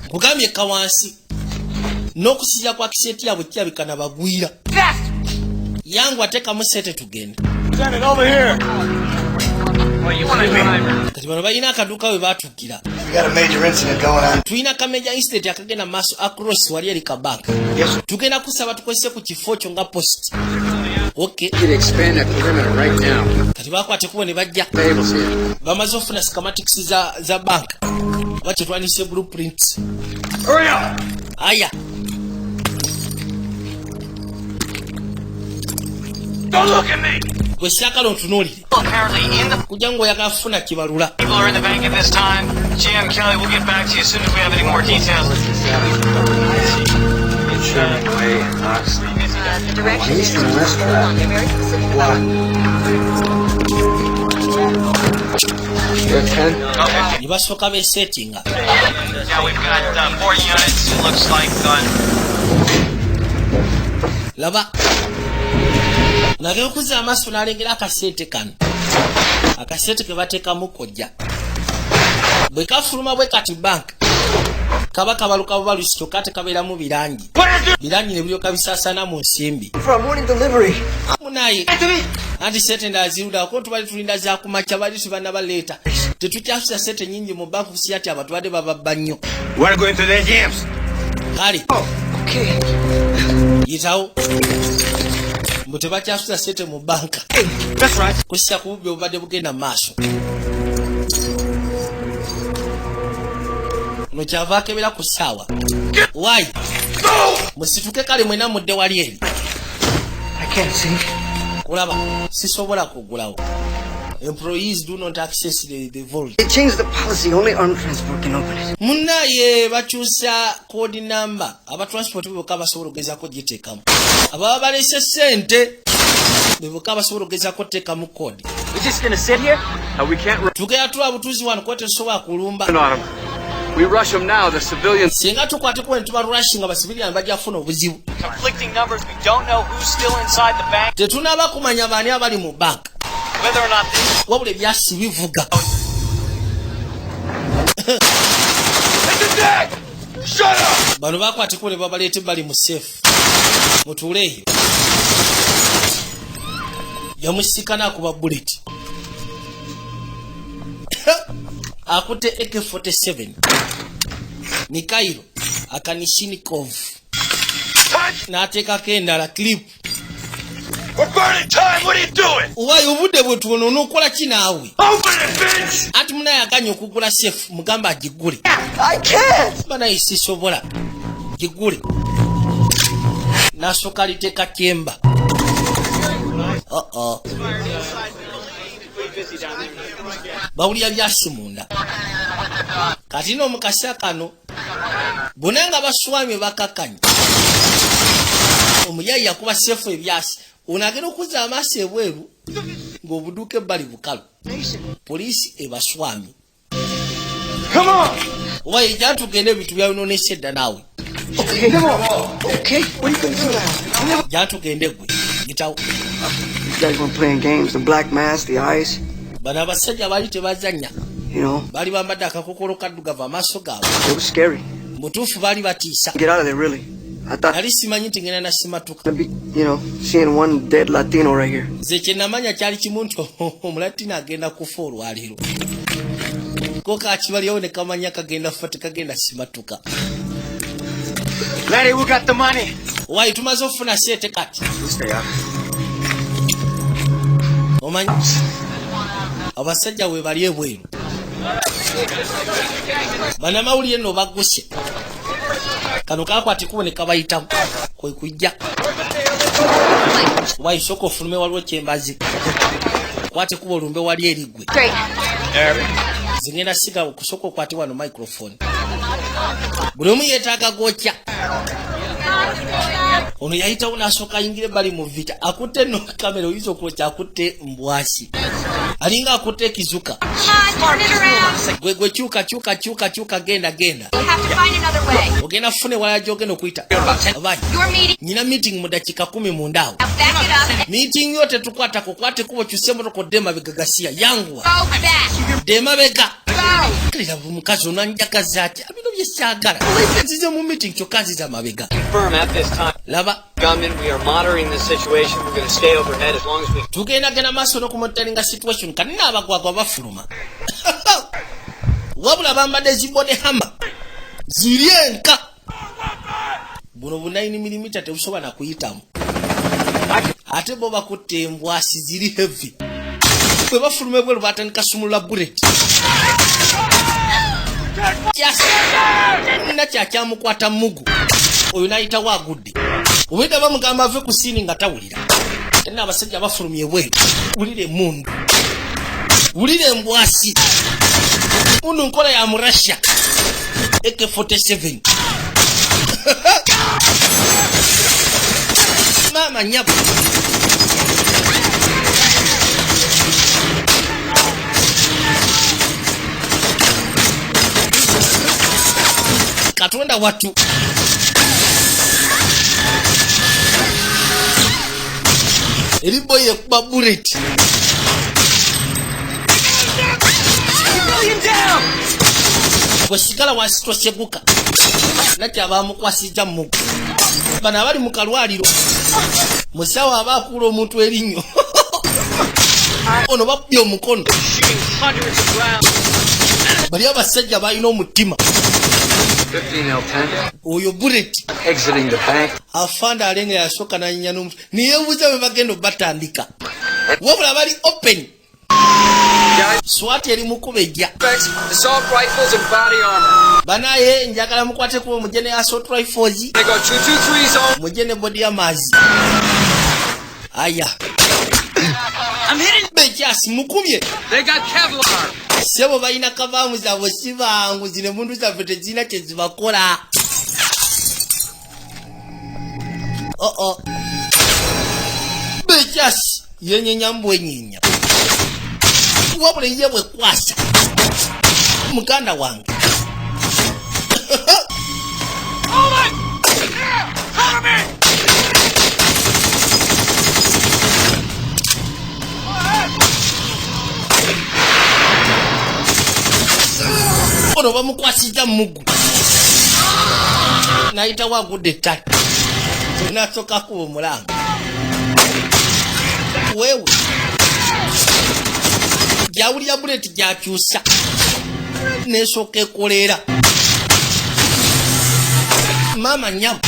Kugambye kawansi. N'okusija kwa kiseti yabwe kirabika na bagwira. Yangu ateka mu sete tugende. Send it over here! Well, you want to drive. Kati bano balina akaduuka we baatuukira. We got a major incident going on. Tulina ka major incident akagenda maaso across wali eri ka bank. Tugenda kusaba tukozese ku kifo kyo nga post. Okay. You can expand that perimeter right now. Kati bakwate kubo ne bajja. Tables here. Bamaze ofuna schematics za bank. Bache twanise blueprints. Hurry up! Aya. Don't look at me! Gwe siakala ontunuulire. Apparently in the Kujja ng'oyagala kufuna kibalula. people are in the bank at this time. Jim, Kelly, we'll get back to you as soon as we have any more details. The direction is on the American Pacific You're 10? Okay. Ne basooka beesettinga. Yeah, we've got 4 units. It looks like Laba. Nagera okuzza amaaso n'alengera akasente kano. Akasente ke bateekamu kojja. Bwe kafuluma bwe kati bank. Kaba kabaluka bubalusi kyokka tekabeeramu birangi. Birangi ne bulyoka bisaasana mu nsimbi. For a morning delivery. Munaye. Anti sente ndaziruda ko tubali tulinda za kumakya bali tubana baleeta. Tetukyasusa sente nyingi mu bank kusi ati abatwade bababba nnyo. We're going to the James. Kale. Okay. Yitawo. Mbu tebakyasusa sente mu banka. That's right. Kusisa kububbe obadde bugenda maaso. No kyava akebera ku ssaawa. Why? Musituke kale mwena mudde wali eri. I can't see. Kulaba sisobola kugulawo. Employees do not access the vault. They changed the policy. Only armed transport can open it. Munnaye bakyusa code number. Aba transport bokka basobola okugezaako giteekamu. Ababa balese ssente bokka basobola okugezaako teekamu code. we're just gonna sit here? We can't Tugenda tula butuuzi wano kuba tetusobola kulumba. On them. We rush them now. The civilians. Singa tukwate kuba ne tubarushinga basibiriyani bajja kufuna obuzibu. conflicting numbers. We don't know who's still inside the bank, Tetunaaba kumanya baani abali mu bank. whether or not they. Wabula ebyasi bivuga. Shut up! Bano bakwate kuba ne babaleete bali mu safe. Mutuule eyo. Yamusikana akuba bullet. Akutte AK-47. Mikairo Akanishinikov. N'ateekako endala clip. We're burning time. What are you doing? Uwayi obudde bwe tuwono onookola ki naawe? Open it, bitch! Anti munaye aganye okugula safe mugamba agigule. I can't. Banaye sisobola. Gigule. N'asooka aliteeka kyemba. bawulira byasi munda kati no mukasa kano bonanga baswami bakakanya omuyayi yakuba sefu ebyasi onagera okuza amaaso ebweru ng'obuduuke bali bukalu poliisi ebaswami. Come on! Why can't you get it? We are no said that now. Okay, come on. Okay, what are you going to do now? Can't you get it? Get out. You guys weren't playing games. The black mask, the eyes. But I was said about it. You know, Bali Madaka Kokoro Kadugava Masoga. it was scary. Mutufu Bali Batisa. Get out of there, really. I thought At least Simaniting and Simatuka. I'd be, you know, seeing one dead Latino right here. Zenamanya Charichimunto, Latina Genda Kufor, Waliro. Koka Chivalione Kamanyaka Genda Fatika Genda Simatuka. Larry, who got the money? Why to Mazofuna set a cat? Stay out. Oh man, Abasajja we bali ebweru. Bana mawulire no baguse. Kano kakwati kuboneka bayitamu kwe kujja. Why soko fulume waliwo kyembazi. Kwate kuba olumbe wali erigwe. Zingenda siga kusoko kwati wano microphone. Buli omu yeetaaga gokya. Ono yayita unasooka ayingire bali mu vita. Akutte no kamera oyinza okwokya akutte mbwasi. Alinga akutte ekizuka. Gwe kyuka genda. We'll have to find another way. Ogenda fune wala jogeno kuita. Your meeting. Nina meeting mu dakika 10 mu ndaawo. Now back it up. Meeting yote tukwata kukwate kubo kyusemo toko dema begagasia yangwa. Go back. Dema bega. Go. Kila mukazi onanjagaza ati abino byesagala. Nzize mu meeting kyokazi za mabega. Confirm at this time. Laba. Gunmen, we are monitoring the situation. We're going to stay overhead as long as we tugenda gena maso no kumonitoringa situation kanina abagwagwa bafuluma. Wabula bambadde zibode hama. Zirienka. Buno bu 9mm tebusoba na kuyitamu. Ate bo bakutte embwasi ziri heavy. Bwe bafulume bwe batandika sumula bullet. Yes. Nina kyakyamukwata mugu. Oyo nayita wagudde. Obwedda bamugamba ave ku sini nga tawulira. Tena abasajja bafulumye bweru. Wulire mundu. Wulire embwasi. Mundu nkola ya Murasha. AK-47. Mama nyabu. Katonda watu. Eribo ye kuba bullet. Kwesigala wasitwa seguka. Nakya abamukwasija mugu. Bana bali mu kalwaliro. Musawa abakula omuntu erinyo. Ono bakubye omukono. Bali abasajja balina omutima. 15L10. Oyo bullet. Exiting the bank. Afanda alenge yasoka na nyanu. Niyebuza bwe bagendo batandika. Wabula bali open. Swati eri mukubejja. Assault rifles and body armor. Banaye njagala mukwate kuba mujene assault rifles. They got 223 zone. Mujene body amazi. Aya. I'm hitting. Bejasi mukubye. They got Kevlar. Sebo balina kavaamu zaabwe sibangu zine mundu zaffe tezirina kye zibakola. Bejasi yenyenya mbwenyenya. Wabula ye bwe kwasa. Muganda wange. Ono bamukwasija mugu. Naita wagudde tatu. Nasooka kuba omulanga. Wewe. Jawulira bullet gyakyusa. Nesooka ekolera. Mama nyamu.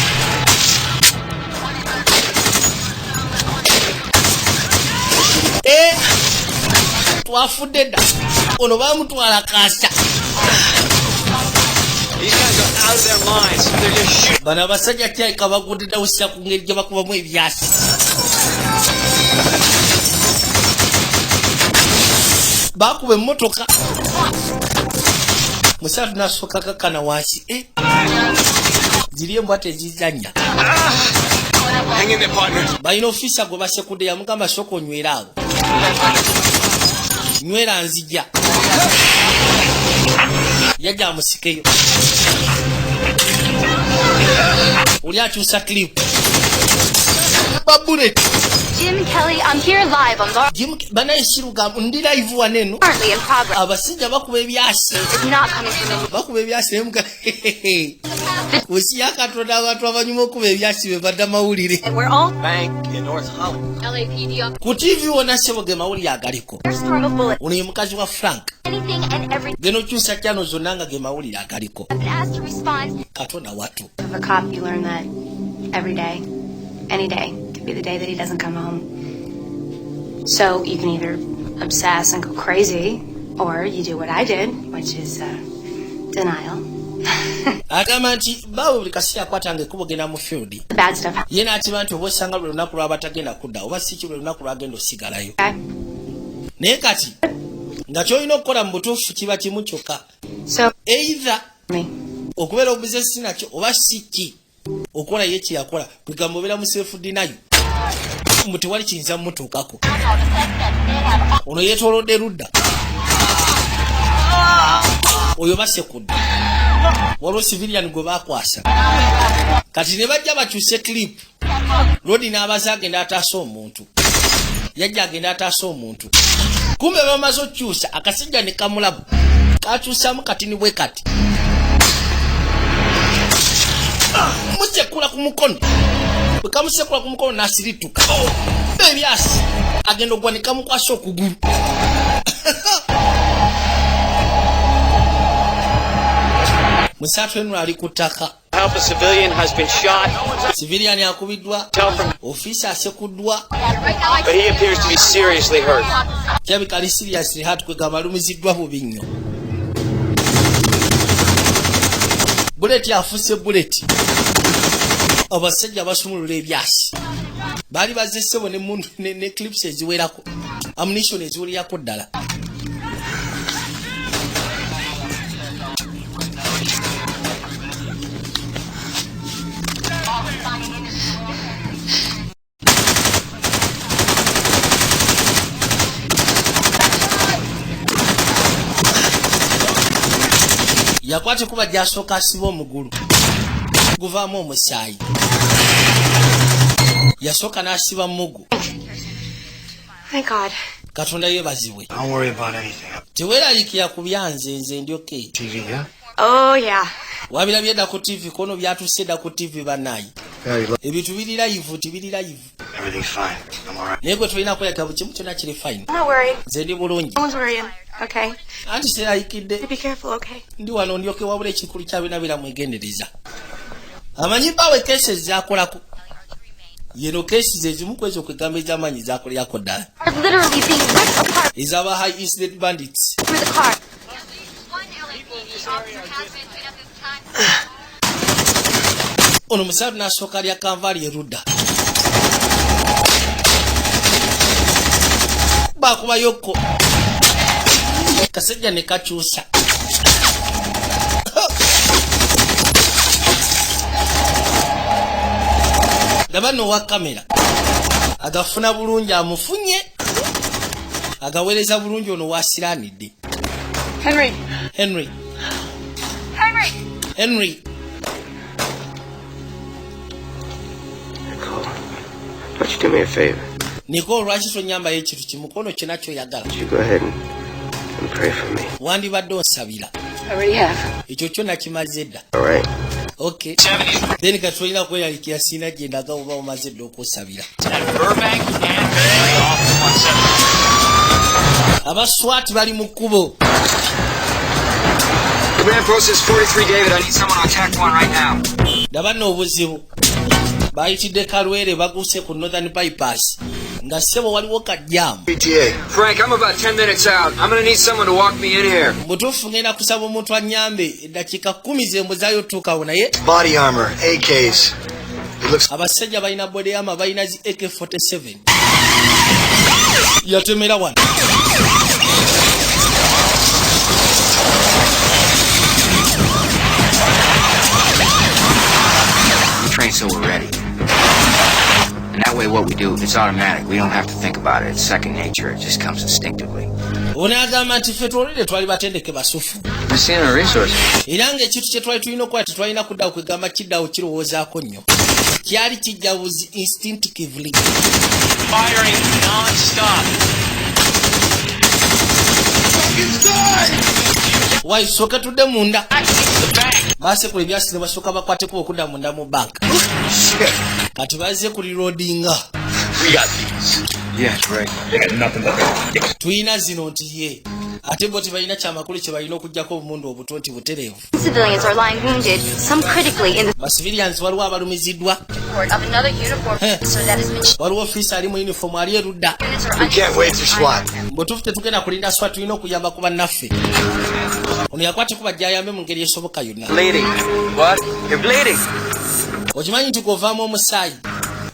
Twafudde dda. Ono bamutwala kaasa. These guys are out of their minds. They're just shooting. Bana basajja kyayika bagudde dawusira ku ngeri gye bakubamu ebyasi. bakuba emmotoka musatu nasooka kakkana wansi ziri embwa tezizanya balina ofisa gwe basekudde yamugamba sooka onywera awo nywera nzija yajja amusikeyo oli akyusa clip babuleti Jim Kelly, I'm here live on Laurel. Jim banaye siruga ndi live waneno Currently in progress. abasijja bakuba ebyasi It's not coming from bakuba ebyasi nemuka kusiya katonda abantu abanyuma okuba ebyasi be badda mawulire And we're all Bank in North Holland. LAPD. ku TV wona sebo ge mawulire agaliko Storm of bullets. ono ye mukazi wa Frank Anything and everything. geno kyusa kyano zonna nga ge mawulire agaliko I've been asked to respond. katonda watu Of a cop, you learn that every day, any day, could be the day that he doesn't come home. So you can either obsess and go crazy, or you do what I did, which is denial. agamba nti bawe buli kaseera akwatanga ekkubo genda mu field Bad stuff. ye n'atiba nti oba osanga buli lunaku lwaba tagenda kudda oba si buli lunaku lwagenda osigalayo naye kati nga kyolina okukola mu butuufu kiba kimu kyokka either okubeera obuze sinakyo oba si ki okola ye kyeyakola kwegamba obeera mu self-denial mbu tewali kiyinza mumutuukako ono yeetoolodde ludda oyo basekudde waliwo civilian gwe bakwasa kati ne bajja bakyuse clip lodi n'abaza agenda ataasa omuntu yajja agenda ataasa omuntu kumbe bamaze okyusa akasijja ne kamulabu kakyusamu katini bwe kati musekula ku mukono bwe kamusekula ku mukono n'asirituka ebyasi agenda ogwa ne kamukwasa okugulu musatu eno ali ku ttaka Help a civilian has been shot, civilian akubiddwa ofisa asekuddwa but he appears to be seriously hurt. kirabika ali seriously hurt kwegamba alumiziddwa bubi nnyo buleti afuse buleti abasajja basumulula ebyasi baali bazze ssebo ne clips eziwerako ammunition eziwulirako ddala yakwate kuba gyasooka asiba omugulu guvaamu omusaayi yasooka n'asiba mugu Thank God. katonda yeebazibwe Don't worry about anything. teweeraliikira ku byanze nze ndyoke TV, yeah? Oh, yeah. wabirabye edda ku TV kono byatuuse edda ku TV bannayi ebintu biri live tibiri live Everything's fine. I'm all right. naye gwe tulina kweraga buli kimu kyonna kiri fine I'm not worried. nze ndi bulungi No one's worrying. Okay. anti serayikidde Be careful, okay? ndi wano ndyoke wabula ekikulu kyabina biramwegendereza amanyi bawe kesi ezakolako yeno kesi zezimu kwezo kwegamba ez'amaanyi zakolerako ddala Are literally being ripped apart ez'aba high incident bandits through the car. ono musatu n'asooka alya kanvaali erudda bakubayokko kasajja ne kakyusa laba nno wa kamera agafuna bulungi amufunye agaweereza bulungi ono wasiraanidde Henry. henry Henry. henry Nicole, don't you do me a favor? niko lwaki tonyambayo ekintu kimukono kyonna kyoyagala You go ahead and pray for me. wandibadde onsabira I already have. ekyo kyonna kimaze dda All right. okay then kati tolina kweralikira siina gyendaga oba omaze dda okwosabira Burbank and off 170. abaswati bali mu kkubo Command process 43, David. I need someone on tack 1 right now. ndaba nno obuzibu bayitidde kalwere baguuse ku northern bypass nga ssebo waliwo kajjaamu PTA. Frank, I'm about 10 minutes out. I'm gonna need someone to walk me in here. mutuufu ngenda kusaba omuntu anyambe eddakiika 10 zembuzaayo tuukawo naye Body armor, AKs. It looks abasajja balina bodeyama balina zi AK-47 yatemera wano And that way what we do, it's automatic. We don't have to think about it. It's second nature. It just comes instinctively. Onagamba nti ffe twolire twali batendeke basufu. Era ng'ekintu kye twali tulina okukola tetwalina kuddawo kwegamba kiddawo kirowoozaako nnyo. Kyali kijja buzi instinctively. Firing non-stop. Why soka tudde munda? Base kule byasi ne basoka bakwateko okudda munda mu bank. Kati baze kuli loadinga. We got these. Yeah, right. They got nothing but that. Tuina zino nti ye. Ate boti balina kyamakulu kye balina okugyako obumundu obutonti butereevu. Civilians are lying wounded, some critically in the civilians waliwo abalumiziddwa. report of another uniform so that has been Waliwo officer ali mu uniform ali erudda. We can't wait for SWAT. Mbotufu tetugenda kulinda SWAT tulina okuyamba ku bannaffe. Ono yakwate ku bajja ayambe mu ngeri esoboka yonna. Bleeding. What? You're bleeding. Okimanyi nti govaamu omusaayi.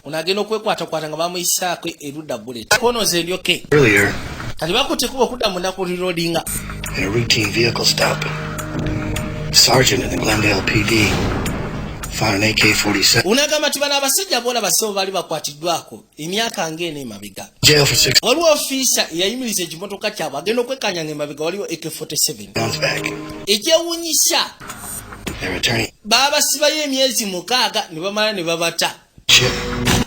Unagenda okwekwatakwata nga bamuyisaako erudda bullet. Kono ze ndyoke. Earlier, kati bakutte kuba okudda munda ku reloadinga. in a routine vehicle stop, Sergeant in the Glendale PD found an AK-47. Unagamba ti bano abasajja boona basebo baali bakwatiddwako emyaka ng'ena emabega. Jail for 6 Waliwo officer eyayimiriza ekimotoka kyabwe agenda okwekkaanyanga emabega waliwo AK-47. months back. Ekyewuunyisa They're returning baabasibayo emyezi 6 ne bamala ne babata. ship.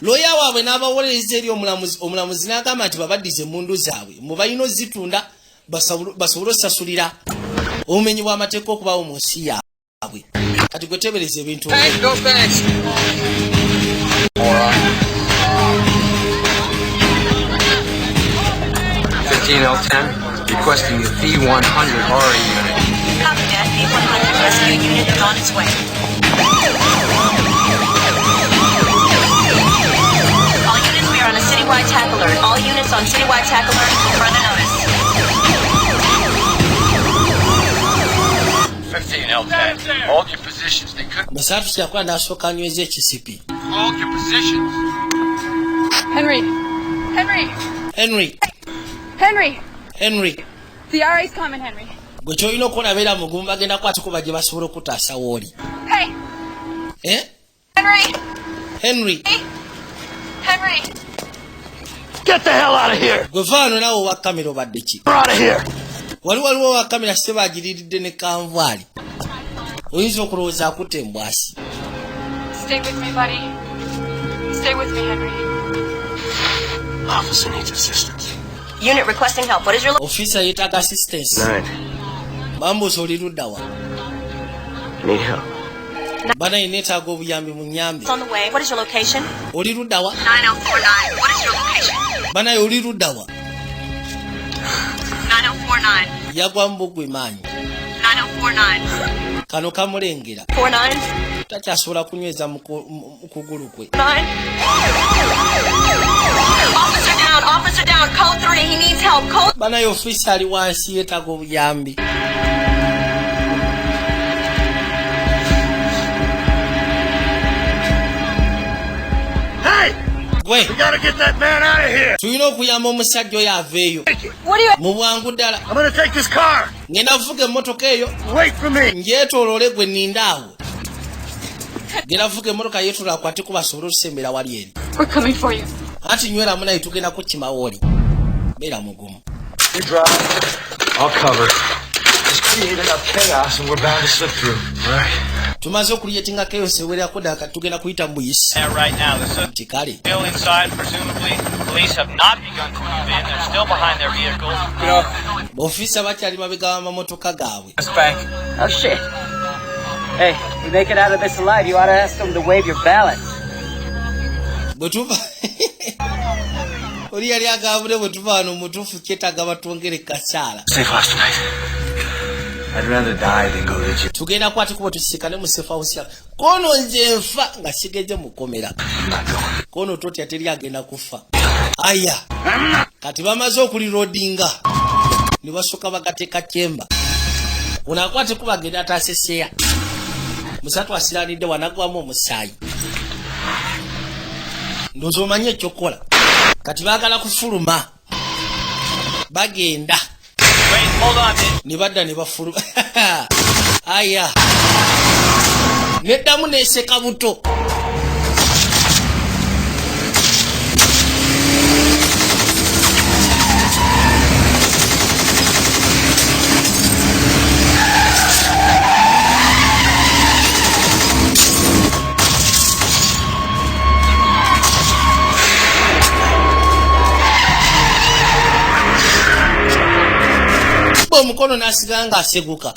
Looya waabwe n'abawolereza eri omulamuzi n'agamba nti babaddize emmundu zaabwe mu balina ozitunda basobole osasulira obumenyi bw'amateeka okubaawo mu nsi yaabwe. Kati gwe tebereza ebintu Go thanks. 15L10, requesting the V100 horror unit. Copy that. B100 rescue unit is on its way. All units, we are on a citywide tack alert. All units on citywide tack alert for further notice. 15L10. Hold your positions. They could Basatu kyakola n'asooka anyweza ekisipi. hold your positions. Henry. Henry. Henry. Henry. Henry. The RA's coming, Henry. Gwe kyolina okukola beera mugumu bagenda kwatiko bajje basobole okutaasa wooli. Hey. Eh? Henry. Henry. Henry. Get the hell out of here! Gwe vaano naawe owa kamera obadde ki? We're out of here! Waliwo owa kamera sebagiriiridde ne kanvaali. Oyinza okulowooza akutte embwasi. Stay with me, buddy. Stay with me, Henry. Officer needs assistance. Unit requesting help. What is your Officer yeetaaga assistance. 9. Bambuuza oli ludda wa? Need help. Bana yeetaaga obuyambi mu nnyambe. on the way? What is your location? Oli ludda wa? 9049. What is your location? Bana oli ludda wa? 9049. Yagwa mu bugwe maanyi. 9049. Kano kamulengera. 49. Takyasobola kunyweza mu kugulu kwe. 9. Officer down. Code 3. He needs help. Code. Bana yo officer ali wansi yeetaaga obuyambi. Hey! Gwe. We gotta get that man out of here! Tulina okuyamba omusajja oyo aveeyo. What do you... Mu bwangu ddala. I'm gonna take this car! Ngenda vuga emmotoka eyo. Wait for me! Njeetooloole gwe nninda awo. Ngenda vuga emmotoka yeetoola akwateko basobole otusembera wali eri. We're coming for you. Anti nywera munaye tugenda kukima wooli. Beera mugumu. You drive. I'll cover. Just create enough chaos and we're bound to slip through. All right? Tumaze okuliyetinga chaos ewerako ddala tugenda kuyita mu buyisi. Right now, the Nti kale. still inside, presumably. Police have not begun to move in. They're still behind their vehicles. Officer bakyali mabega w'amamotoka gaabwe. Oh, shit. Hey, if we make it out of this alive, you ought to ask them to waive your balance. Bwe tuva oli yali agambule bwe tuva wano mutuufu kyetaaga batwongere kasaala. Safe last night. I'd rather die than go to jail. Tugenda kwatiko bwe tusisikane mu safe house ya. Kono nze nfa nga sigeje mukomera. I'm not going. Kono toti ateri agenda kufa. Aya. Kati bamaze okulirodinga. Ne basooka bagateeka kyemba. Unakwate kuba agenda ataaseseya. Musatu asiranidde wanagwamu omusaayi. Ndowooza omanyi ekyokukola. Kati baagala kufuluma. Bagenda. Ne badda ne bafuluma. Aya. Neddamu neeseka buto. omukono n'asigala ng'aseguka.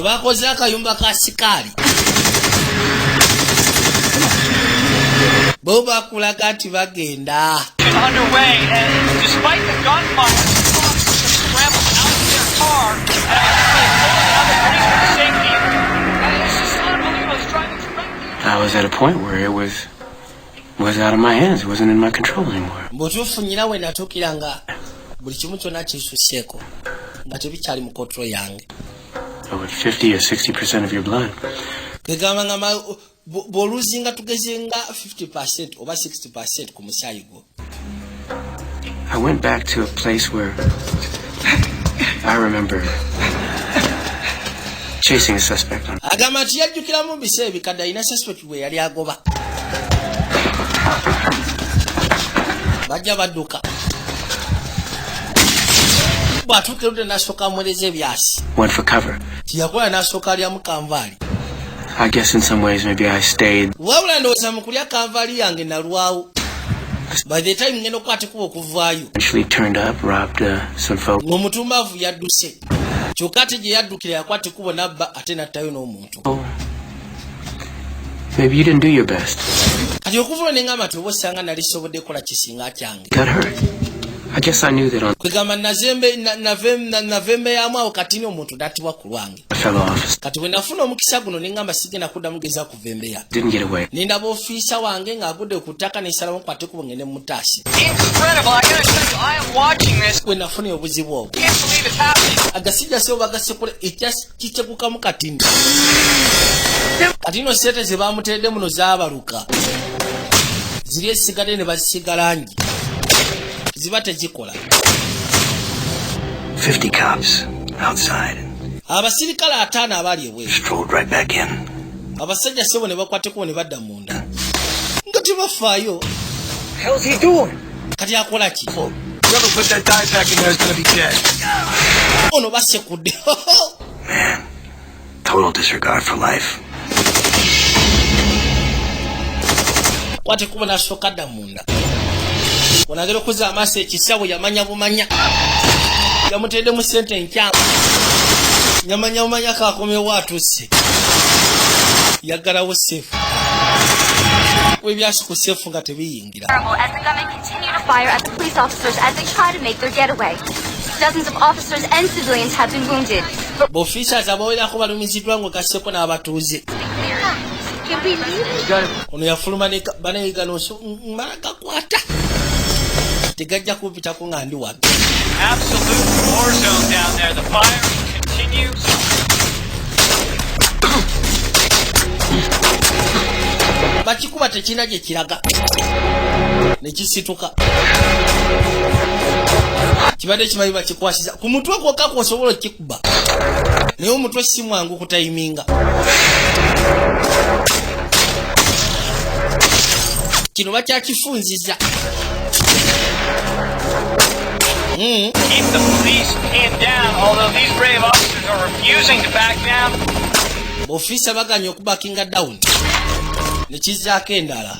Bakoze akayumba ka sikaali bo bakulaga nti bagenda. Underway, and despite the gunfire, scrambled out of their car and safety. It's just unbelievable. It's driving through. I was at a point where it was out of my hands. It wasn't in my control anymore. Mbutuufu nyina we natuukiranga buli kimu kyonna kisuseeko nga tebikyali mu control yange. With 50 or 60% of your blood. Boluzinga tugezenga 50% oba 60% ku musaayi gwo. I went back to a place where I remember chasing a suspect on. Agamba nti yajjukira mu biseera ebikadde alina suspect we yali agoba. Bajja badduka. Bwatuukirudde n'asooka amwereza ebyasi. Went for cover. Tiyakola n'asooka alya mu kanvaali. I guess in some ways maybe I stayed. Wabula ndowooza mu kulya kanvaali yange nalwawo. By the time ngenda okukwata ekkubo okuvaayo. Actually turned up, robbed some folks. Omutumbavu yadduse. Kyokka ate gye yaddukira yakwata ekkubo n'abba ate n'attayo n'omuntu. Maybe you didn't do your best. Kati okuvula ne ngamba nti oba osanga nali sobodde kola kisinga kyange. Got hurt. I guess I knew that on. Kwegamba November yamu awo katini omuntu n'attibwa ku lwange. Kati bwe nafuna omukisa guno ne ngamba sigenda kuddamu geza kuvembeya. Didn't get away. Ne ndaba ofiisa wange ng'agudde ku ttaka n'esalamu nkwate ekkubo ngende mu mutaasi. Incredible! I gotta tell you, I am watching this. Bwe nafuna obuzibu obwo. Can't believe it's happening. Agasijja sebo bagasekule ekitegukamu katini. Katino sente ze baamuteredde muno zaabaluka. Ziri esigadde ne bazisiga langi. Ziba tezikola. 50 cops outside. Abasirikale 5 abali ewe. Strolled right back in. Abasajja sebo ne bakwateko ne badda munda. Nga tebafaayo. How's he doing? Kati akola ki? Whoever put that dye pack in there is gonna be dead. Ono basekudde. Man, total disregard for life. Kwate kuba nasooka dda munda. Onagera okuza amaaso ekisabo yamanya bumanya. Yamutedde mu sente nkyamu. Nyamanya bumanya kaakomewo atuuse. Yaggalawo seefu. Webyasi ku seefu nga tebiyingira. As the gunmen continue to fire at the police officers as they try to make their getaway. Dozens of officers and civilians have been wounded. Officers abawerako balumiziddwa ng'ogasseko n'abatuuze. Ono yafuluma ne banayiga mala gakwata. Tegajja kupitako nga ndi wabbi. Absolute war zone down there. The firing continues. Bakikuba tekina gye kiraga. Ne kisituka. Kibadde kimanyi bakikwasiza. Ku mutwe kwokka kw'osobola okikuba. Naye omutwe si mwangu kutayiminga. Kino bakyakifunziza. Keep the police pinned down, although these brave officers are refusing to back down. Officer baganye okubakinga down. Ne kizzaako endala.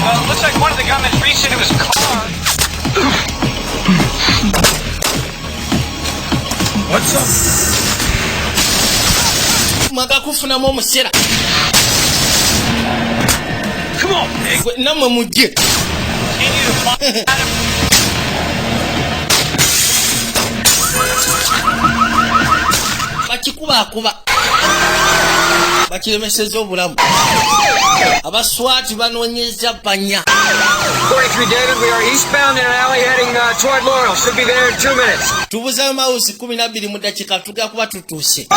Well, it looks like one of the gunmen reached into his car. What's up? Mwaga kufunamu omusera. Come on, Nick. Namwe mujje. Continue to fire at him. Bakikuba. Bakiremeseza obulamu. Abaswati banoonyeza banya. 43 David, we are eastbound in an alley heading toward Laurel. Should be there in 2 minutes. Tubuza mausi 12 mu dakika tugenda kuba tutuuse.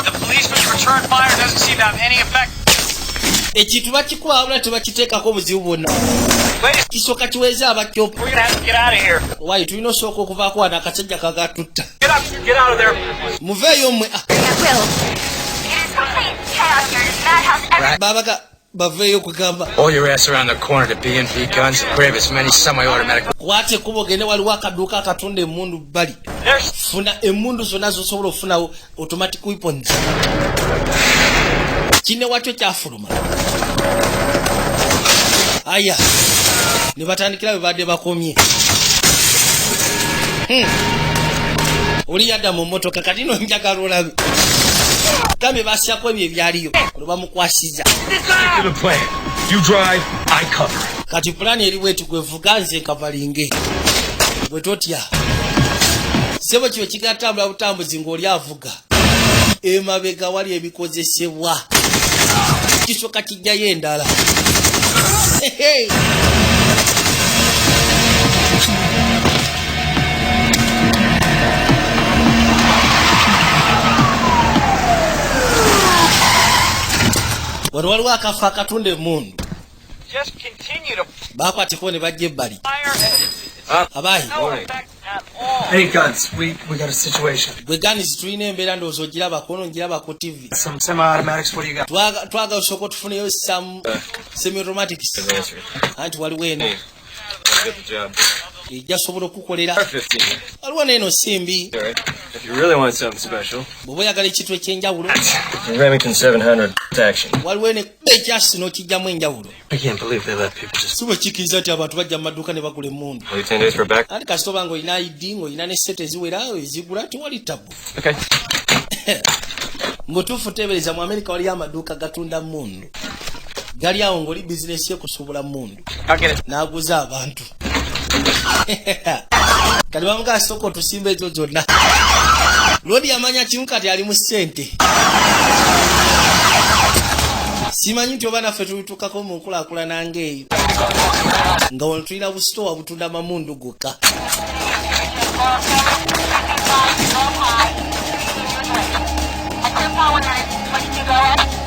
The policeman's return fire doesn't seem to have any effect. Ekintu bakikuba wabula tebakiteekako obuzibu bwonna. Kisooka kiweze abakyopo. We're gonna have to get out of here. Why, tulina osooka okuvaako wano akasajja kagatutta. Get out of there. Muveeyo mmwe. I will. It is complete. chaos here. This madhouse. Babaga baveyo kugamba. All your ass around the corner to B&B guns. Grab as many semi-automatic. Kwate kubo gende waliwo akaduka akatunde emundu bali. Funa emundu zonna zosobola ofuna automatic weapons. Kine wacho kyafuluma. Aya. Ne batandikira bebadde bakomye. Oli yadda mu motoka kati no njagala olabe. Kambe basyako ebyo ebyaliyo. Olwa mukwasiza. The plan. You drive, I cover. Kati plan eri wetu kwevuga nze kavalinge. Bwetotya. Sebo kiwe kigatambula butambuzi ng'oli avuga. Emabega wali ebikozesebwa. Kisoka kijjayo endala. Waliwo akafa akatunde mundu. Just continue to Bakwateko ne bajja ebbali. Abayi. Hey guns, we got a situation. Gwe guns tulina embeera ndowooza ogirabako ono ngirabako TV. Some semi-automatics, what do you got? Twaga osooka otufuneyo some semi-automatics. Anti waliwo eno. Ejja sobola okukolera. Waliwo n'eno simbi. If you really want something special. Bw'oba oyagala ekintu ekyenjawulo. Remington 700 action. Waliwo eno ekyasi n'okijjamu enjawulo. I can't believe they let people just. Si bwe kikkiriza nti abantu bajja mu maduuka ne bagula emmundu. Wait 10 days for back. Anti kasita oba ng'olina ID ng'olina ne sente eziwera ezigula tewali tabu. Okay. Ng'otuufu teebereza mu Amerika waliyo amaduuka gatunda mmundu. Gali awo ng'oli bizinesi y'okusuubula mmundu. N'aguza abantu. Kati bamugaa sooka otusimba ezo zonna. Lodi yamanya kimu kati ali mu ssente. Simanyi nti oba naffe tubituukako mu nkulaakulana ng'eyo. Nga wano tulina busitowa butunda mamundu gokka.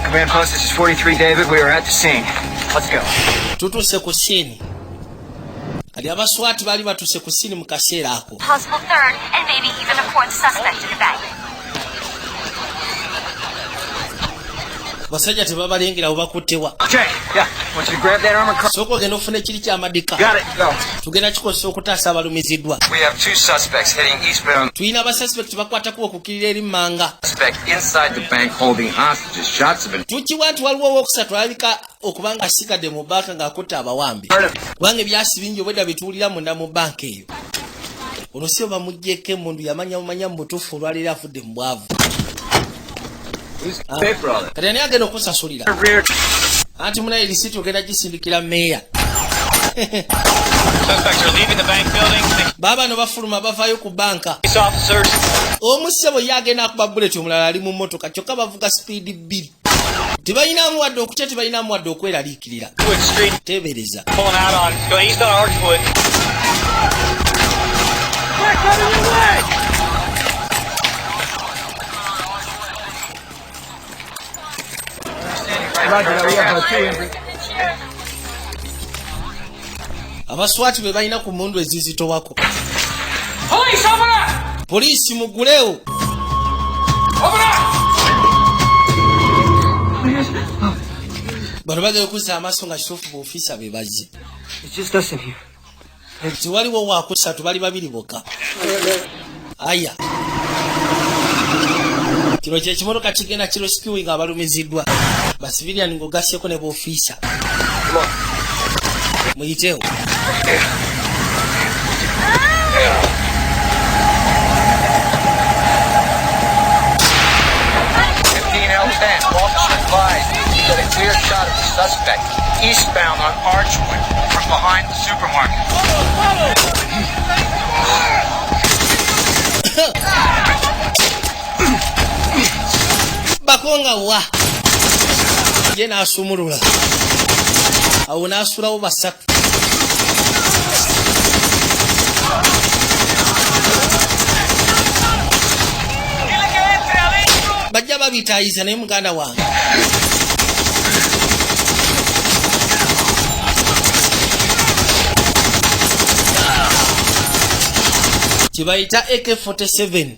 Command post, this is 43 David. We are at the scene. Let's go. Tutuuse ku ssiini. Kati abaswati baali batuuse ku ssiini mu kaseera ako. Possible third and maybe even a fourth suspect in the bank. Basajja tebabalengera bwe bakuttewa. Okay, yeah. Want you to grab that armor car. Sooka ogenda ofuna ekiri ky'amadika. Got it, go. Tugenda kikozesa okutaasa abalumiziddwa. We have 2 suspects heading eastbound. Tulina abasuspect bakwatako okukirira eri mmanga. Suspect inside the bank holding hostages. Shots have been. Tukiwa nti waliwo owookusatu alabika okuba nga asigadde mu banka ng'akutte abawambi. Kubanga ebyasi bingi obwedda bituwulira munda mu banka eyo. Ono si oba muggyeko emmundu yamanya mu butuufu olwaleero afudde mu bwavu. Kati ani agenda okusasulira? Anti munaye lisiti ogenda gisindikira meeya. Suspects are leaving the bank building. Baba no bafuluma bavaayo ku banka. Police officers. Omusebo ye agenda akuba buleti omulala ali mu mmotoka kyokka bavuga speed 2. Tebalinamu wadde okutya tebalinamu wadde okweraliikirira. Teebereza. Pulling out on, going east on Archwood. Quick, out of your way! Abaswati be balina ku mmundu ezizitowako. Police, open up! Poliisi mugulewo. Open up! Bano bagenda okuzza amaaso nga kituufu b'ofiisa be bazze. It's just us in here. Tiwaliwo waakusatu bali babiri bokka. Aya. Kino kye kimotoka kigenda kirescuing abalumiziddwa. Basivilian ng'ogasyeko ne b'ofiisa. Muyiteewo. Officer advised that a clear shot of the suspect eastbound on Archwood from behind the supermarket. Bakonga wa. Ye n'asumulula. Awo n'asulawo basatu. Bajja babitaayiza naye muganda wange. Kibayita AK-47.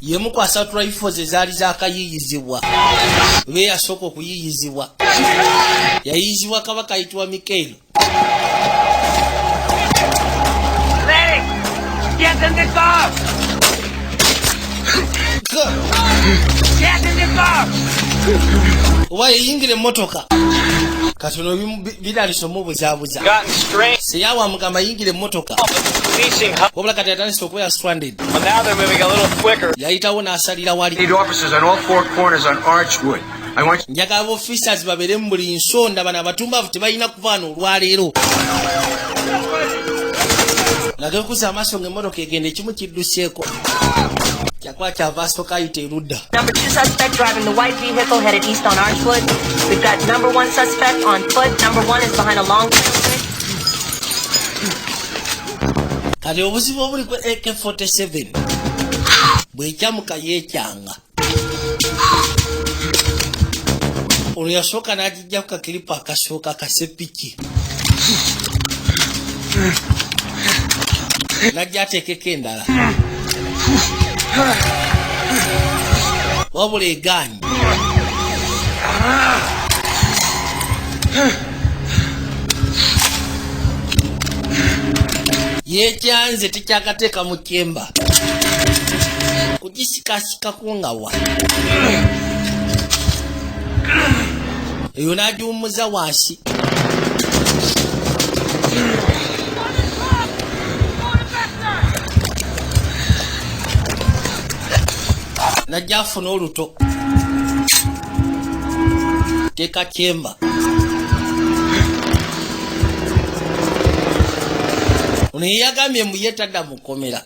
yemu kwa assault rifles ezaali zaakayiyizibwa be yasooka okuyiyizibwa yayiyizibwa kabaka ayitibwa Mikaelo. Get in the car! Get in the car! Oba yeyingire emmotoka katono biralisa omubuzaabuza seyawa mugamba yingire emmotoka wabula kati atandise okubeera stranded. But now they're moving a little quicker. Yayitawo n'asalira wali. Need officers on all four corners on Archwood. I want njagala officers babeere mu buli nsonda bano abatumbavu tebalina kuvaana olwaleero. Nagekuza amaaso ng'emmotoka egenda ekimu kidduseeko kyakuba kyava asooka ayita erudda. Number 2 suspect driving the white vehicle headed east on Archwood. We've got number 1 suspect on foot. Number 1 is behind a long trail. Kati obuzibu obuli ku AK-47 bw'ekyamuka yeekyanga ono yasooka n'agijja ku kakiripa akasooka kasepiki najja ateekeko endala wabula egaanyi yekyanze tekyakateeka mu kyemba kugisikasikaku nga wa eyo n'agiwummuza wansi. Najja afuna oluto teeka kyemba ono yeyagambye mbu ye tadda mukomera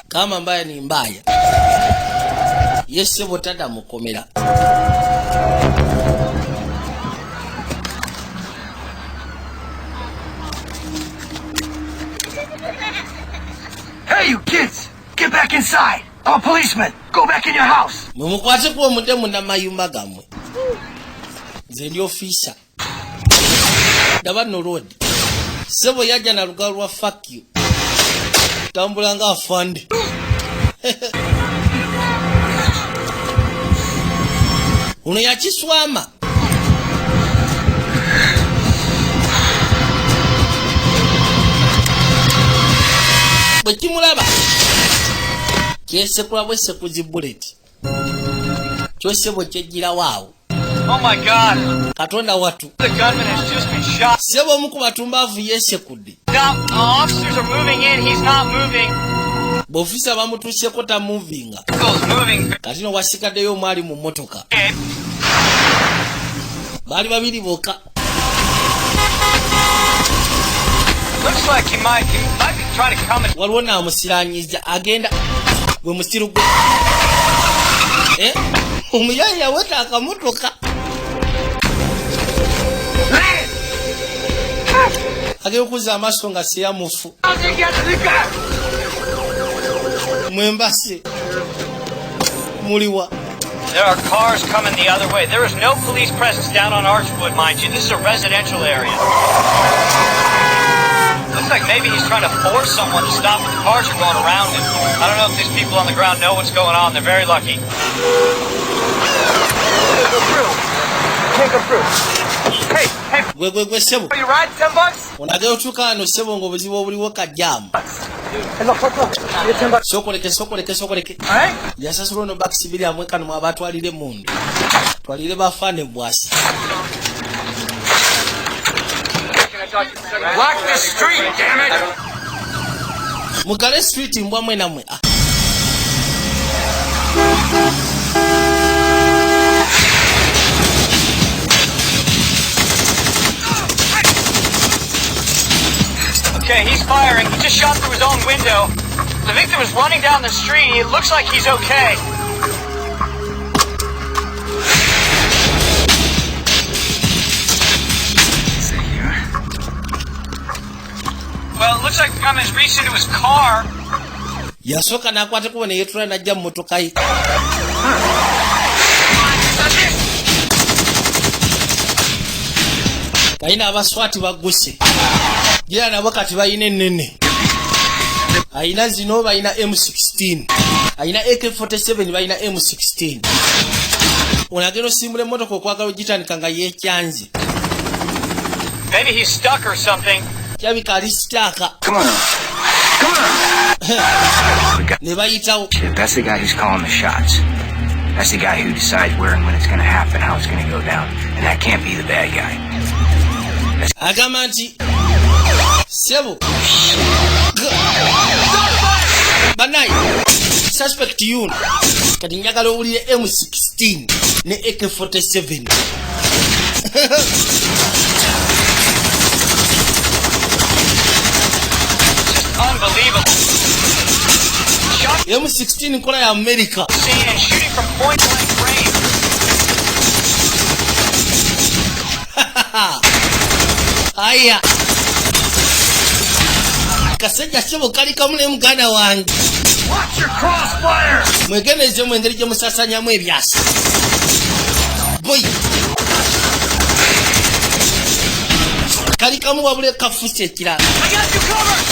kama mbaya ni mbaya ye ssebo tadda mukomera. Hey, you kids! Get back inside! I'm a policeman! Go back in your house! Mumukwate kuwa mudde munda mayumba gammwe. Nze ndi ofisa. Dabano road. Sebo yajja na lugalo lwa fuck you. Tambula nga afande. Uno yakiswama. Bwe kimulaba kyesekula bwese kuzi bullet kyose bwe kyejjira waawo. Oh my God! Katonda watu. The gunman has just been shot. Sebo omu ku batumbavu yeesekudde. Officers are moving in. He's not moving. B'ofisa bamutuusyeko tamuvinga. Kati no wasigaddeyo omwali mu mmotoka. Baali babiri bokka. Looks like he might be trying to come in. Waliwo n'amusiraanyiza agenda gwe musiru gwe. Omuyaya yaweta akamotoka. Agekuza amaaso nga siyamufu. Mwembase. Muliwa. There are cars coming the other way. There is no police presence down on Archwood, mind you. This is a residential area. Looks like maybe he's trying to force someone to stop when the cars are going around him. I don't know if these people on the ground know what's going on. They're very lucky. Can't go through. Hey, Gwe sebo. you ride $10? Onageo tukano sebo ngobuzibu obuliwo kajjamu. Hey, look. Get $10. Sokoleke. Alright? Yasasula ono bakisibiri amwe kano mwabatwalire mundu. Twalire bafane bwasi. Block the street, damn it! Mugale street mbwa mwe namwe. Okay, he's firing. He just shot through his own window. The victim is running down the street. It looks like he's okay. Well, it looks like the gunman's reached into his car. Yasoka nakwate kubona yetula najja mu motoka ye. Kayina abaswati baguse. Gira nabo kati bayina ennene. Aina zino balina M16. Aina AK47 balina M16. Unageno simbule motoka okwagala ogitandika nga yekyanzi. Maybe he's stuck or something. Kyabika ali stuck. Come on. Ne bayitawo. That's the guy who's calling the shots. That's the guy who decides where and when it's going to happen, how it's going to go down. And that can't be the bad guy. Agamba nti Sebo. Banai. Suspect you. Kati njagala owulire M16 ne AK47. Unbelievable. M16 kola ya America. And shooting from point blank range. Aya. Kasajja Sebo kali kamule muganda wange. Watch your crossfire! Mwegeneze mwengeri gye musasanyamu ebyasi. Boy. Kali kamu wabule kafusi ekirala. I got you covered!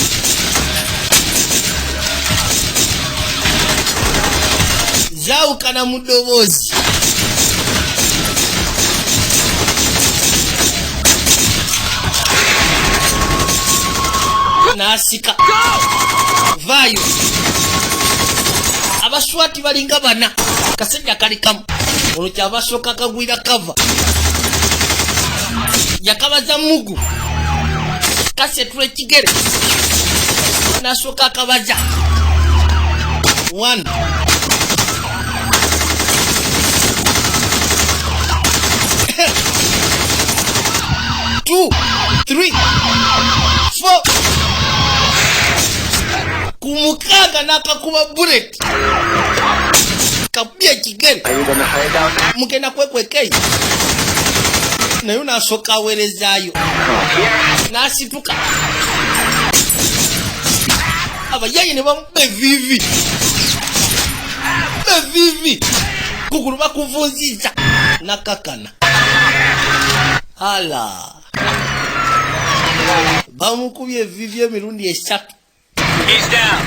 Zawukana mu ddoboozi. Nasika. Vayo. Abaswati balinga bana. Kasajja kali kamu. Ono kyabasooka kagwira kava. Yakabaza mugu. Kasetula ekigere. Nasooka akabaza. 1. 2, 3, 4. Kumukanga nakakuba bullet. Kapia kigere. Mukena kwekwekei. Nayo nasooka aweerezaayo. Nasituka. Abayayi ne bamube vivi. Bevivi. Kugulu bakuvunziza. Nakakana. Hala. Bamukubye vivi emirundi esatu. He's down.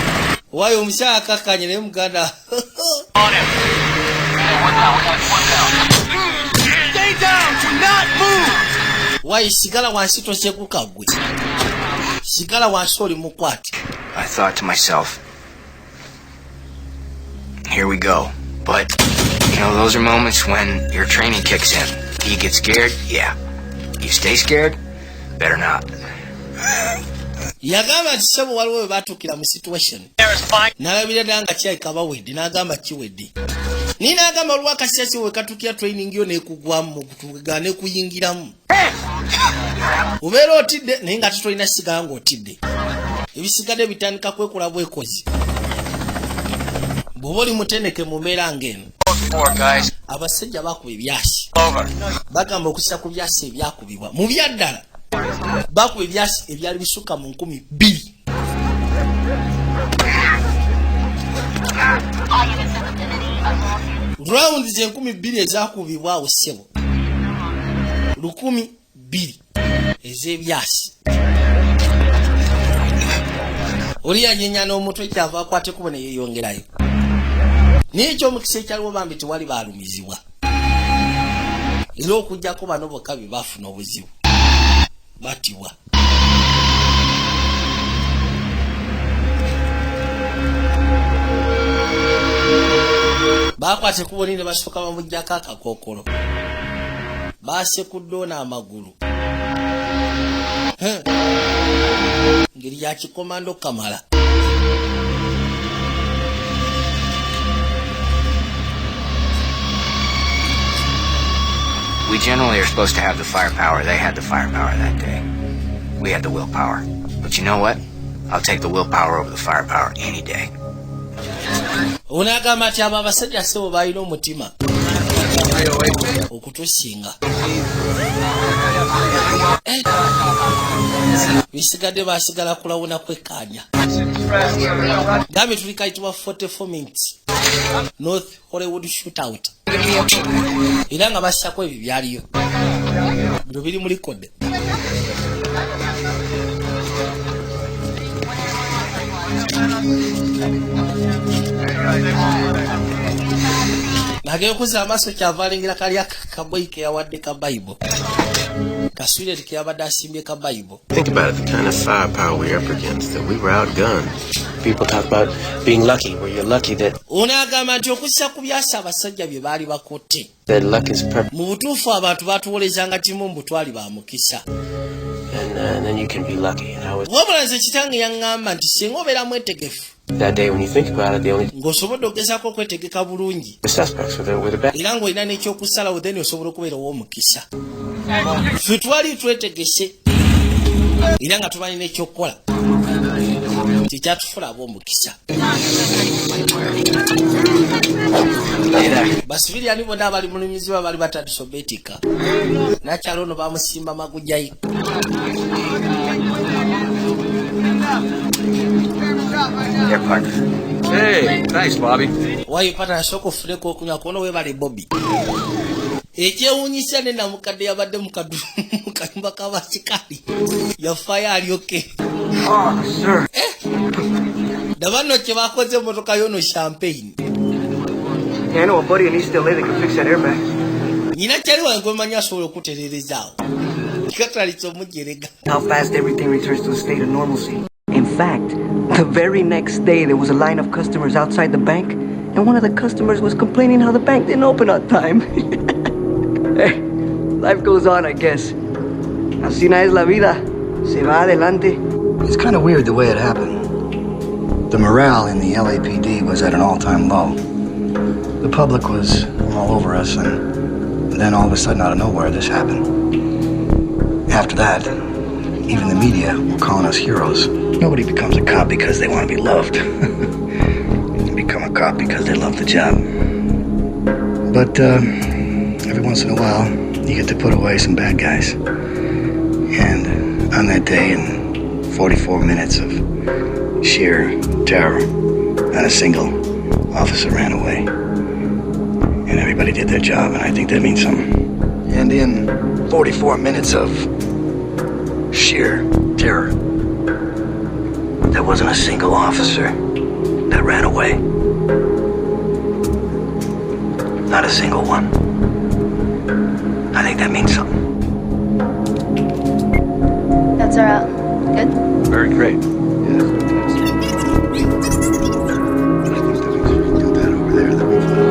Why omusha akakanye ne muganda. On him. Stay down. Do not move. Why sigala wansi tosekukagwe. Sigala wansi oli mukwati. I thought to myself, here we go. But, you know, those are moments when your training kicks in. You get scared? Yeah. You stay scared? Better not. Yagamba nti Sebo waliwo batuukira mu situation. Nalabira ddala nga kyayika wedde n'agamba kiwedde. Ninaagamba olwa kasasi we katukira training yo n'ekugwamu mu kutuga ne kuyingiramu. Ubeera otidde naye nga tutolina sigala ng'otidde. Ebisigadde bitandika kwekola bwekozi. Bw'oba oli mutendeke mu mbeera ng'eno. Abasajja bakuba ebyasi. Bagamba okusira ku byasi ebyakubibwa. Mu byaddala bakuba ebyasi ebyali bisukka mu 2,000. Rounds 2,000 ezakubibwa awo Sebo. 1,200 ez'ebyasi. Oli yanyenya n'omutwe kyava akwate kubo ne yeeyongerayo. N'ekyo omukisa ekyaliwo bambi tewali baalumizibwa. Era okujjako bano bokka be baafuna obuzibu. Batibwa. Baakwate kubo ne basooka bamuggyako akakookolo. Baasekuddewo n'amagulu. Ngeri ya kikomando Kamala. We generally are supposed to have the firepower. They had the firepower that day. We had the willpower. But you know what? I'll take the willpower over the firepower any day. Unagamba ati abo abasajja Sebo balina omutima okutusinga. Bisigadde basigala kulawuna kwekkaanya. Gambe tuli kayitibwa 44 minutes. North Hollywood shootout. Era nga bassako ebyo byaliyo. Bino biri mu likode. Agenda okuzza amaaso kyava alengera kali akaboyi ke yawadde ka Bible. Kaswire ke yabadde asimbye ka Bible. Think about it, the kind of firepower we're up against, that we were outgunned. People talk about being lucky, where you're lucky that Onagamba nti okussa ku byasa abasajja bye baali bakotte. that luck is perfect. Mu butuufu abantu batuwolezanga timu mbutwali ba mukisa. And then you can be lucky. And I was Wabula nze kitange yaŋŋamba nti singa obeera mwetegefu. that day when you think about it, the only Ng'osobodde okugezaako okwetegeka bulungi. the suspects were the best. Era ng'olina n'ekyokusalawo then osobola okubeera ow'omukisa. Ffe twali twetegese era nga tumanyi n'ekyokukola kikyatufula ab'omukisa. Basiviliani bonna abali mu lumiziba bali batadisobetika. Nakyalo ono bamusimba magujayi. Their partner. Hey, thanks, Bobby. Wayi partner soko ofuleko okunywa kono webale Bobby. Ekyewuunyisa ne namukadde yabadde mu kayumba k'abasikali. Yafaayo alyoke. Oh, sir. Daba nno kye bakoze emmotoka y'ono champagne. Yeah, I know a buddy in East LA that can fix that airbag. Nyina kyali wange gwe manyi asobola okutereerezaawo. Kikatwalitse omujerega. How fast everything returns to a state of normalcy. In fact, the very next day there was a line of customers outside the bank, and one of the customers was complaining how the bank didn't open on time. Hey, life goes on, I guess. Así no es la vida. Se va adelante. It's kind of weird the way it happened. The morale in the LAPD was at an all-time low. The public was all over us, and then all of a sudden, out of nowhere, this happened. After that, even the media were calling us heroes. Nobody becomes a cop because they want to be loved. They become a cop because they love the job. But every once in a while, you get to put away some bad guys. And on that day, in 44 minutes of sheer terror, not a single officer ran away. And everybody did their job, and I think that means something. And in 44 minutes of sheer terror, there wasn't a single officer that ran away. Not a single one. I think that means something. That's our out. Good? Very great.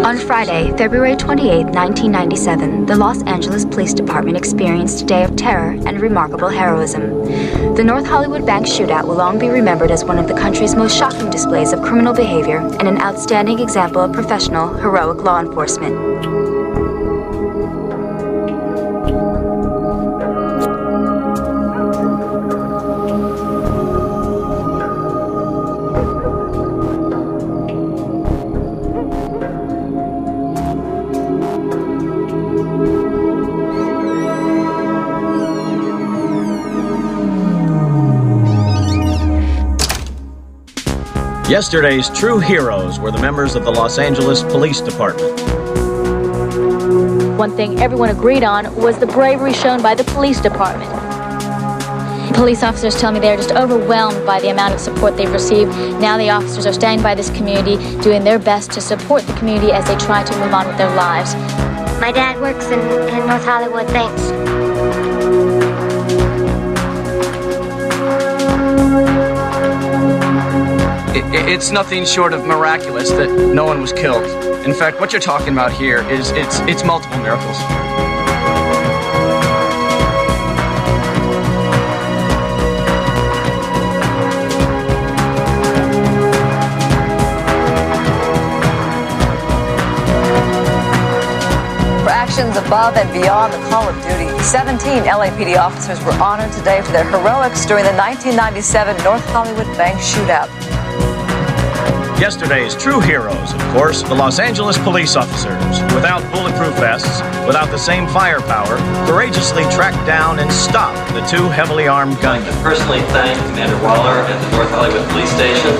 On Friday, February 28, 1997, the Los Angeles Police Department experienced a day of terror and remarkable heroism. The North Hollywood bank shootout will long be remembered as one of the country's most shocking displays of criminal behavior and an outstanding example of professional, heroic law enforcement. Yesterday's true heroes were the members of the Los Angeles Police Department. One thing everyone agreed on was the bravery shown by the police department. Police officers tell me they're just overwhelmed by the amount of support they've received. Now the officers are standing by this community, doing their best to support the community as they try to move on with their lives. My dad works in North Hollywood, thanks. It's nothing short of miraculous that no one was killed. In fact, what you're talking about here is it's multiple miracles. For actions above and beyond the call of duty, 17 LAPD officers were honored today for their heroics during the 1997 North Hollywood bank shootout. Yesterday's true heroes, of course, the Los Angeles police officers. Without bulletproof vests, without the same firepower, courageously tracked down and stopped the two heavily armed gunmen. I personally thank Commander Waller at the North Hollywood Police Station.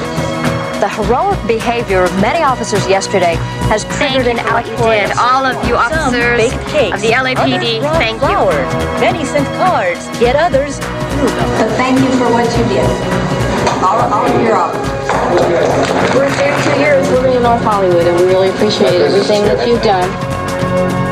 The heroic behavior of many officers yesterday has triggered an outpouring. All of you officers of the LAPD, thank you. Many sent cards, yet others threw them. But thank you for what you did. All of your officers. We're 32 years living in North Hollywood, and we really appreciate everything that you've done.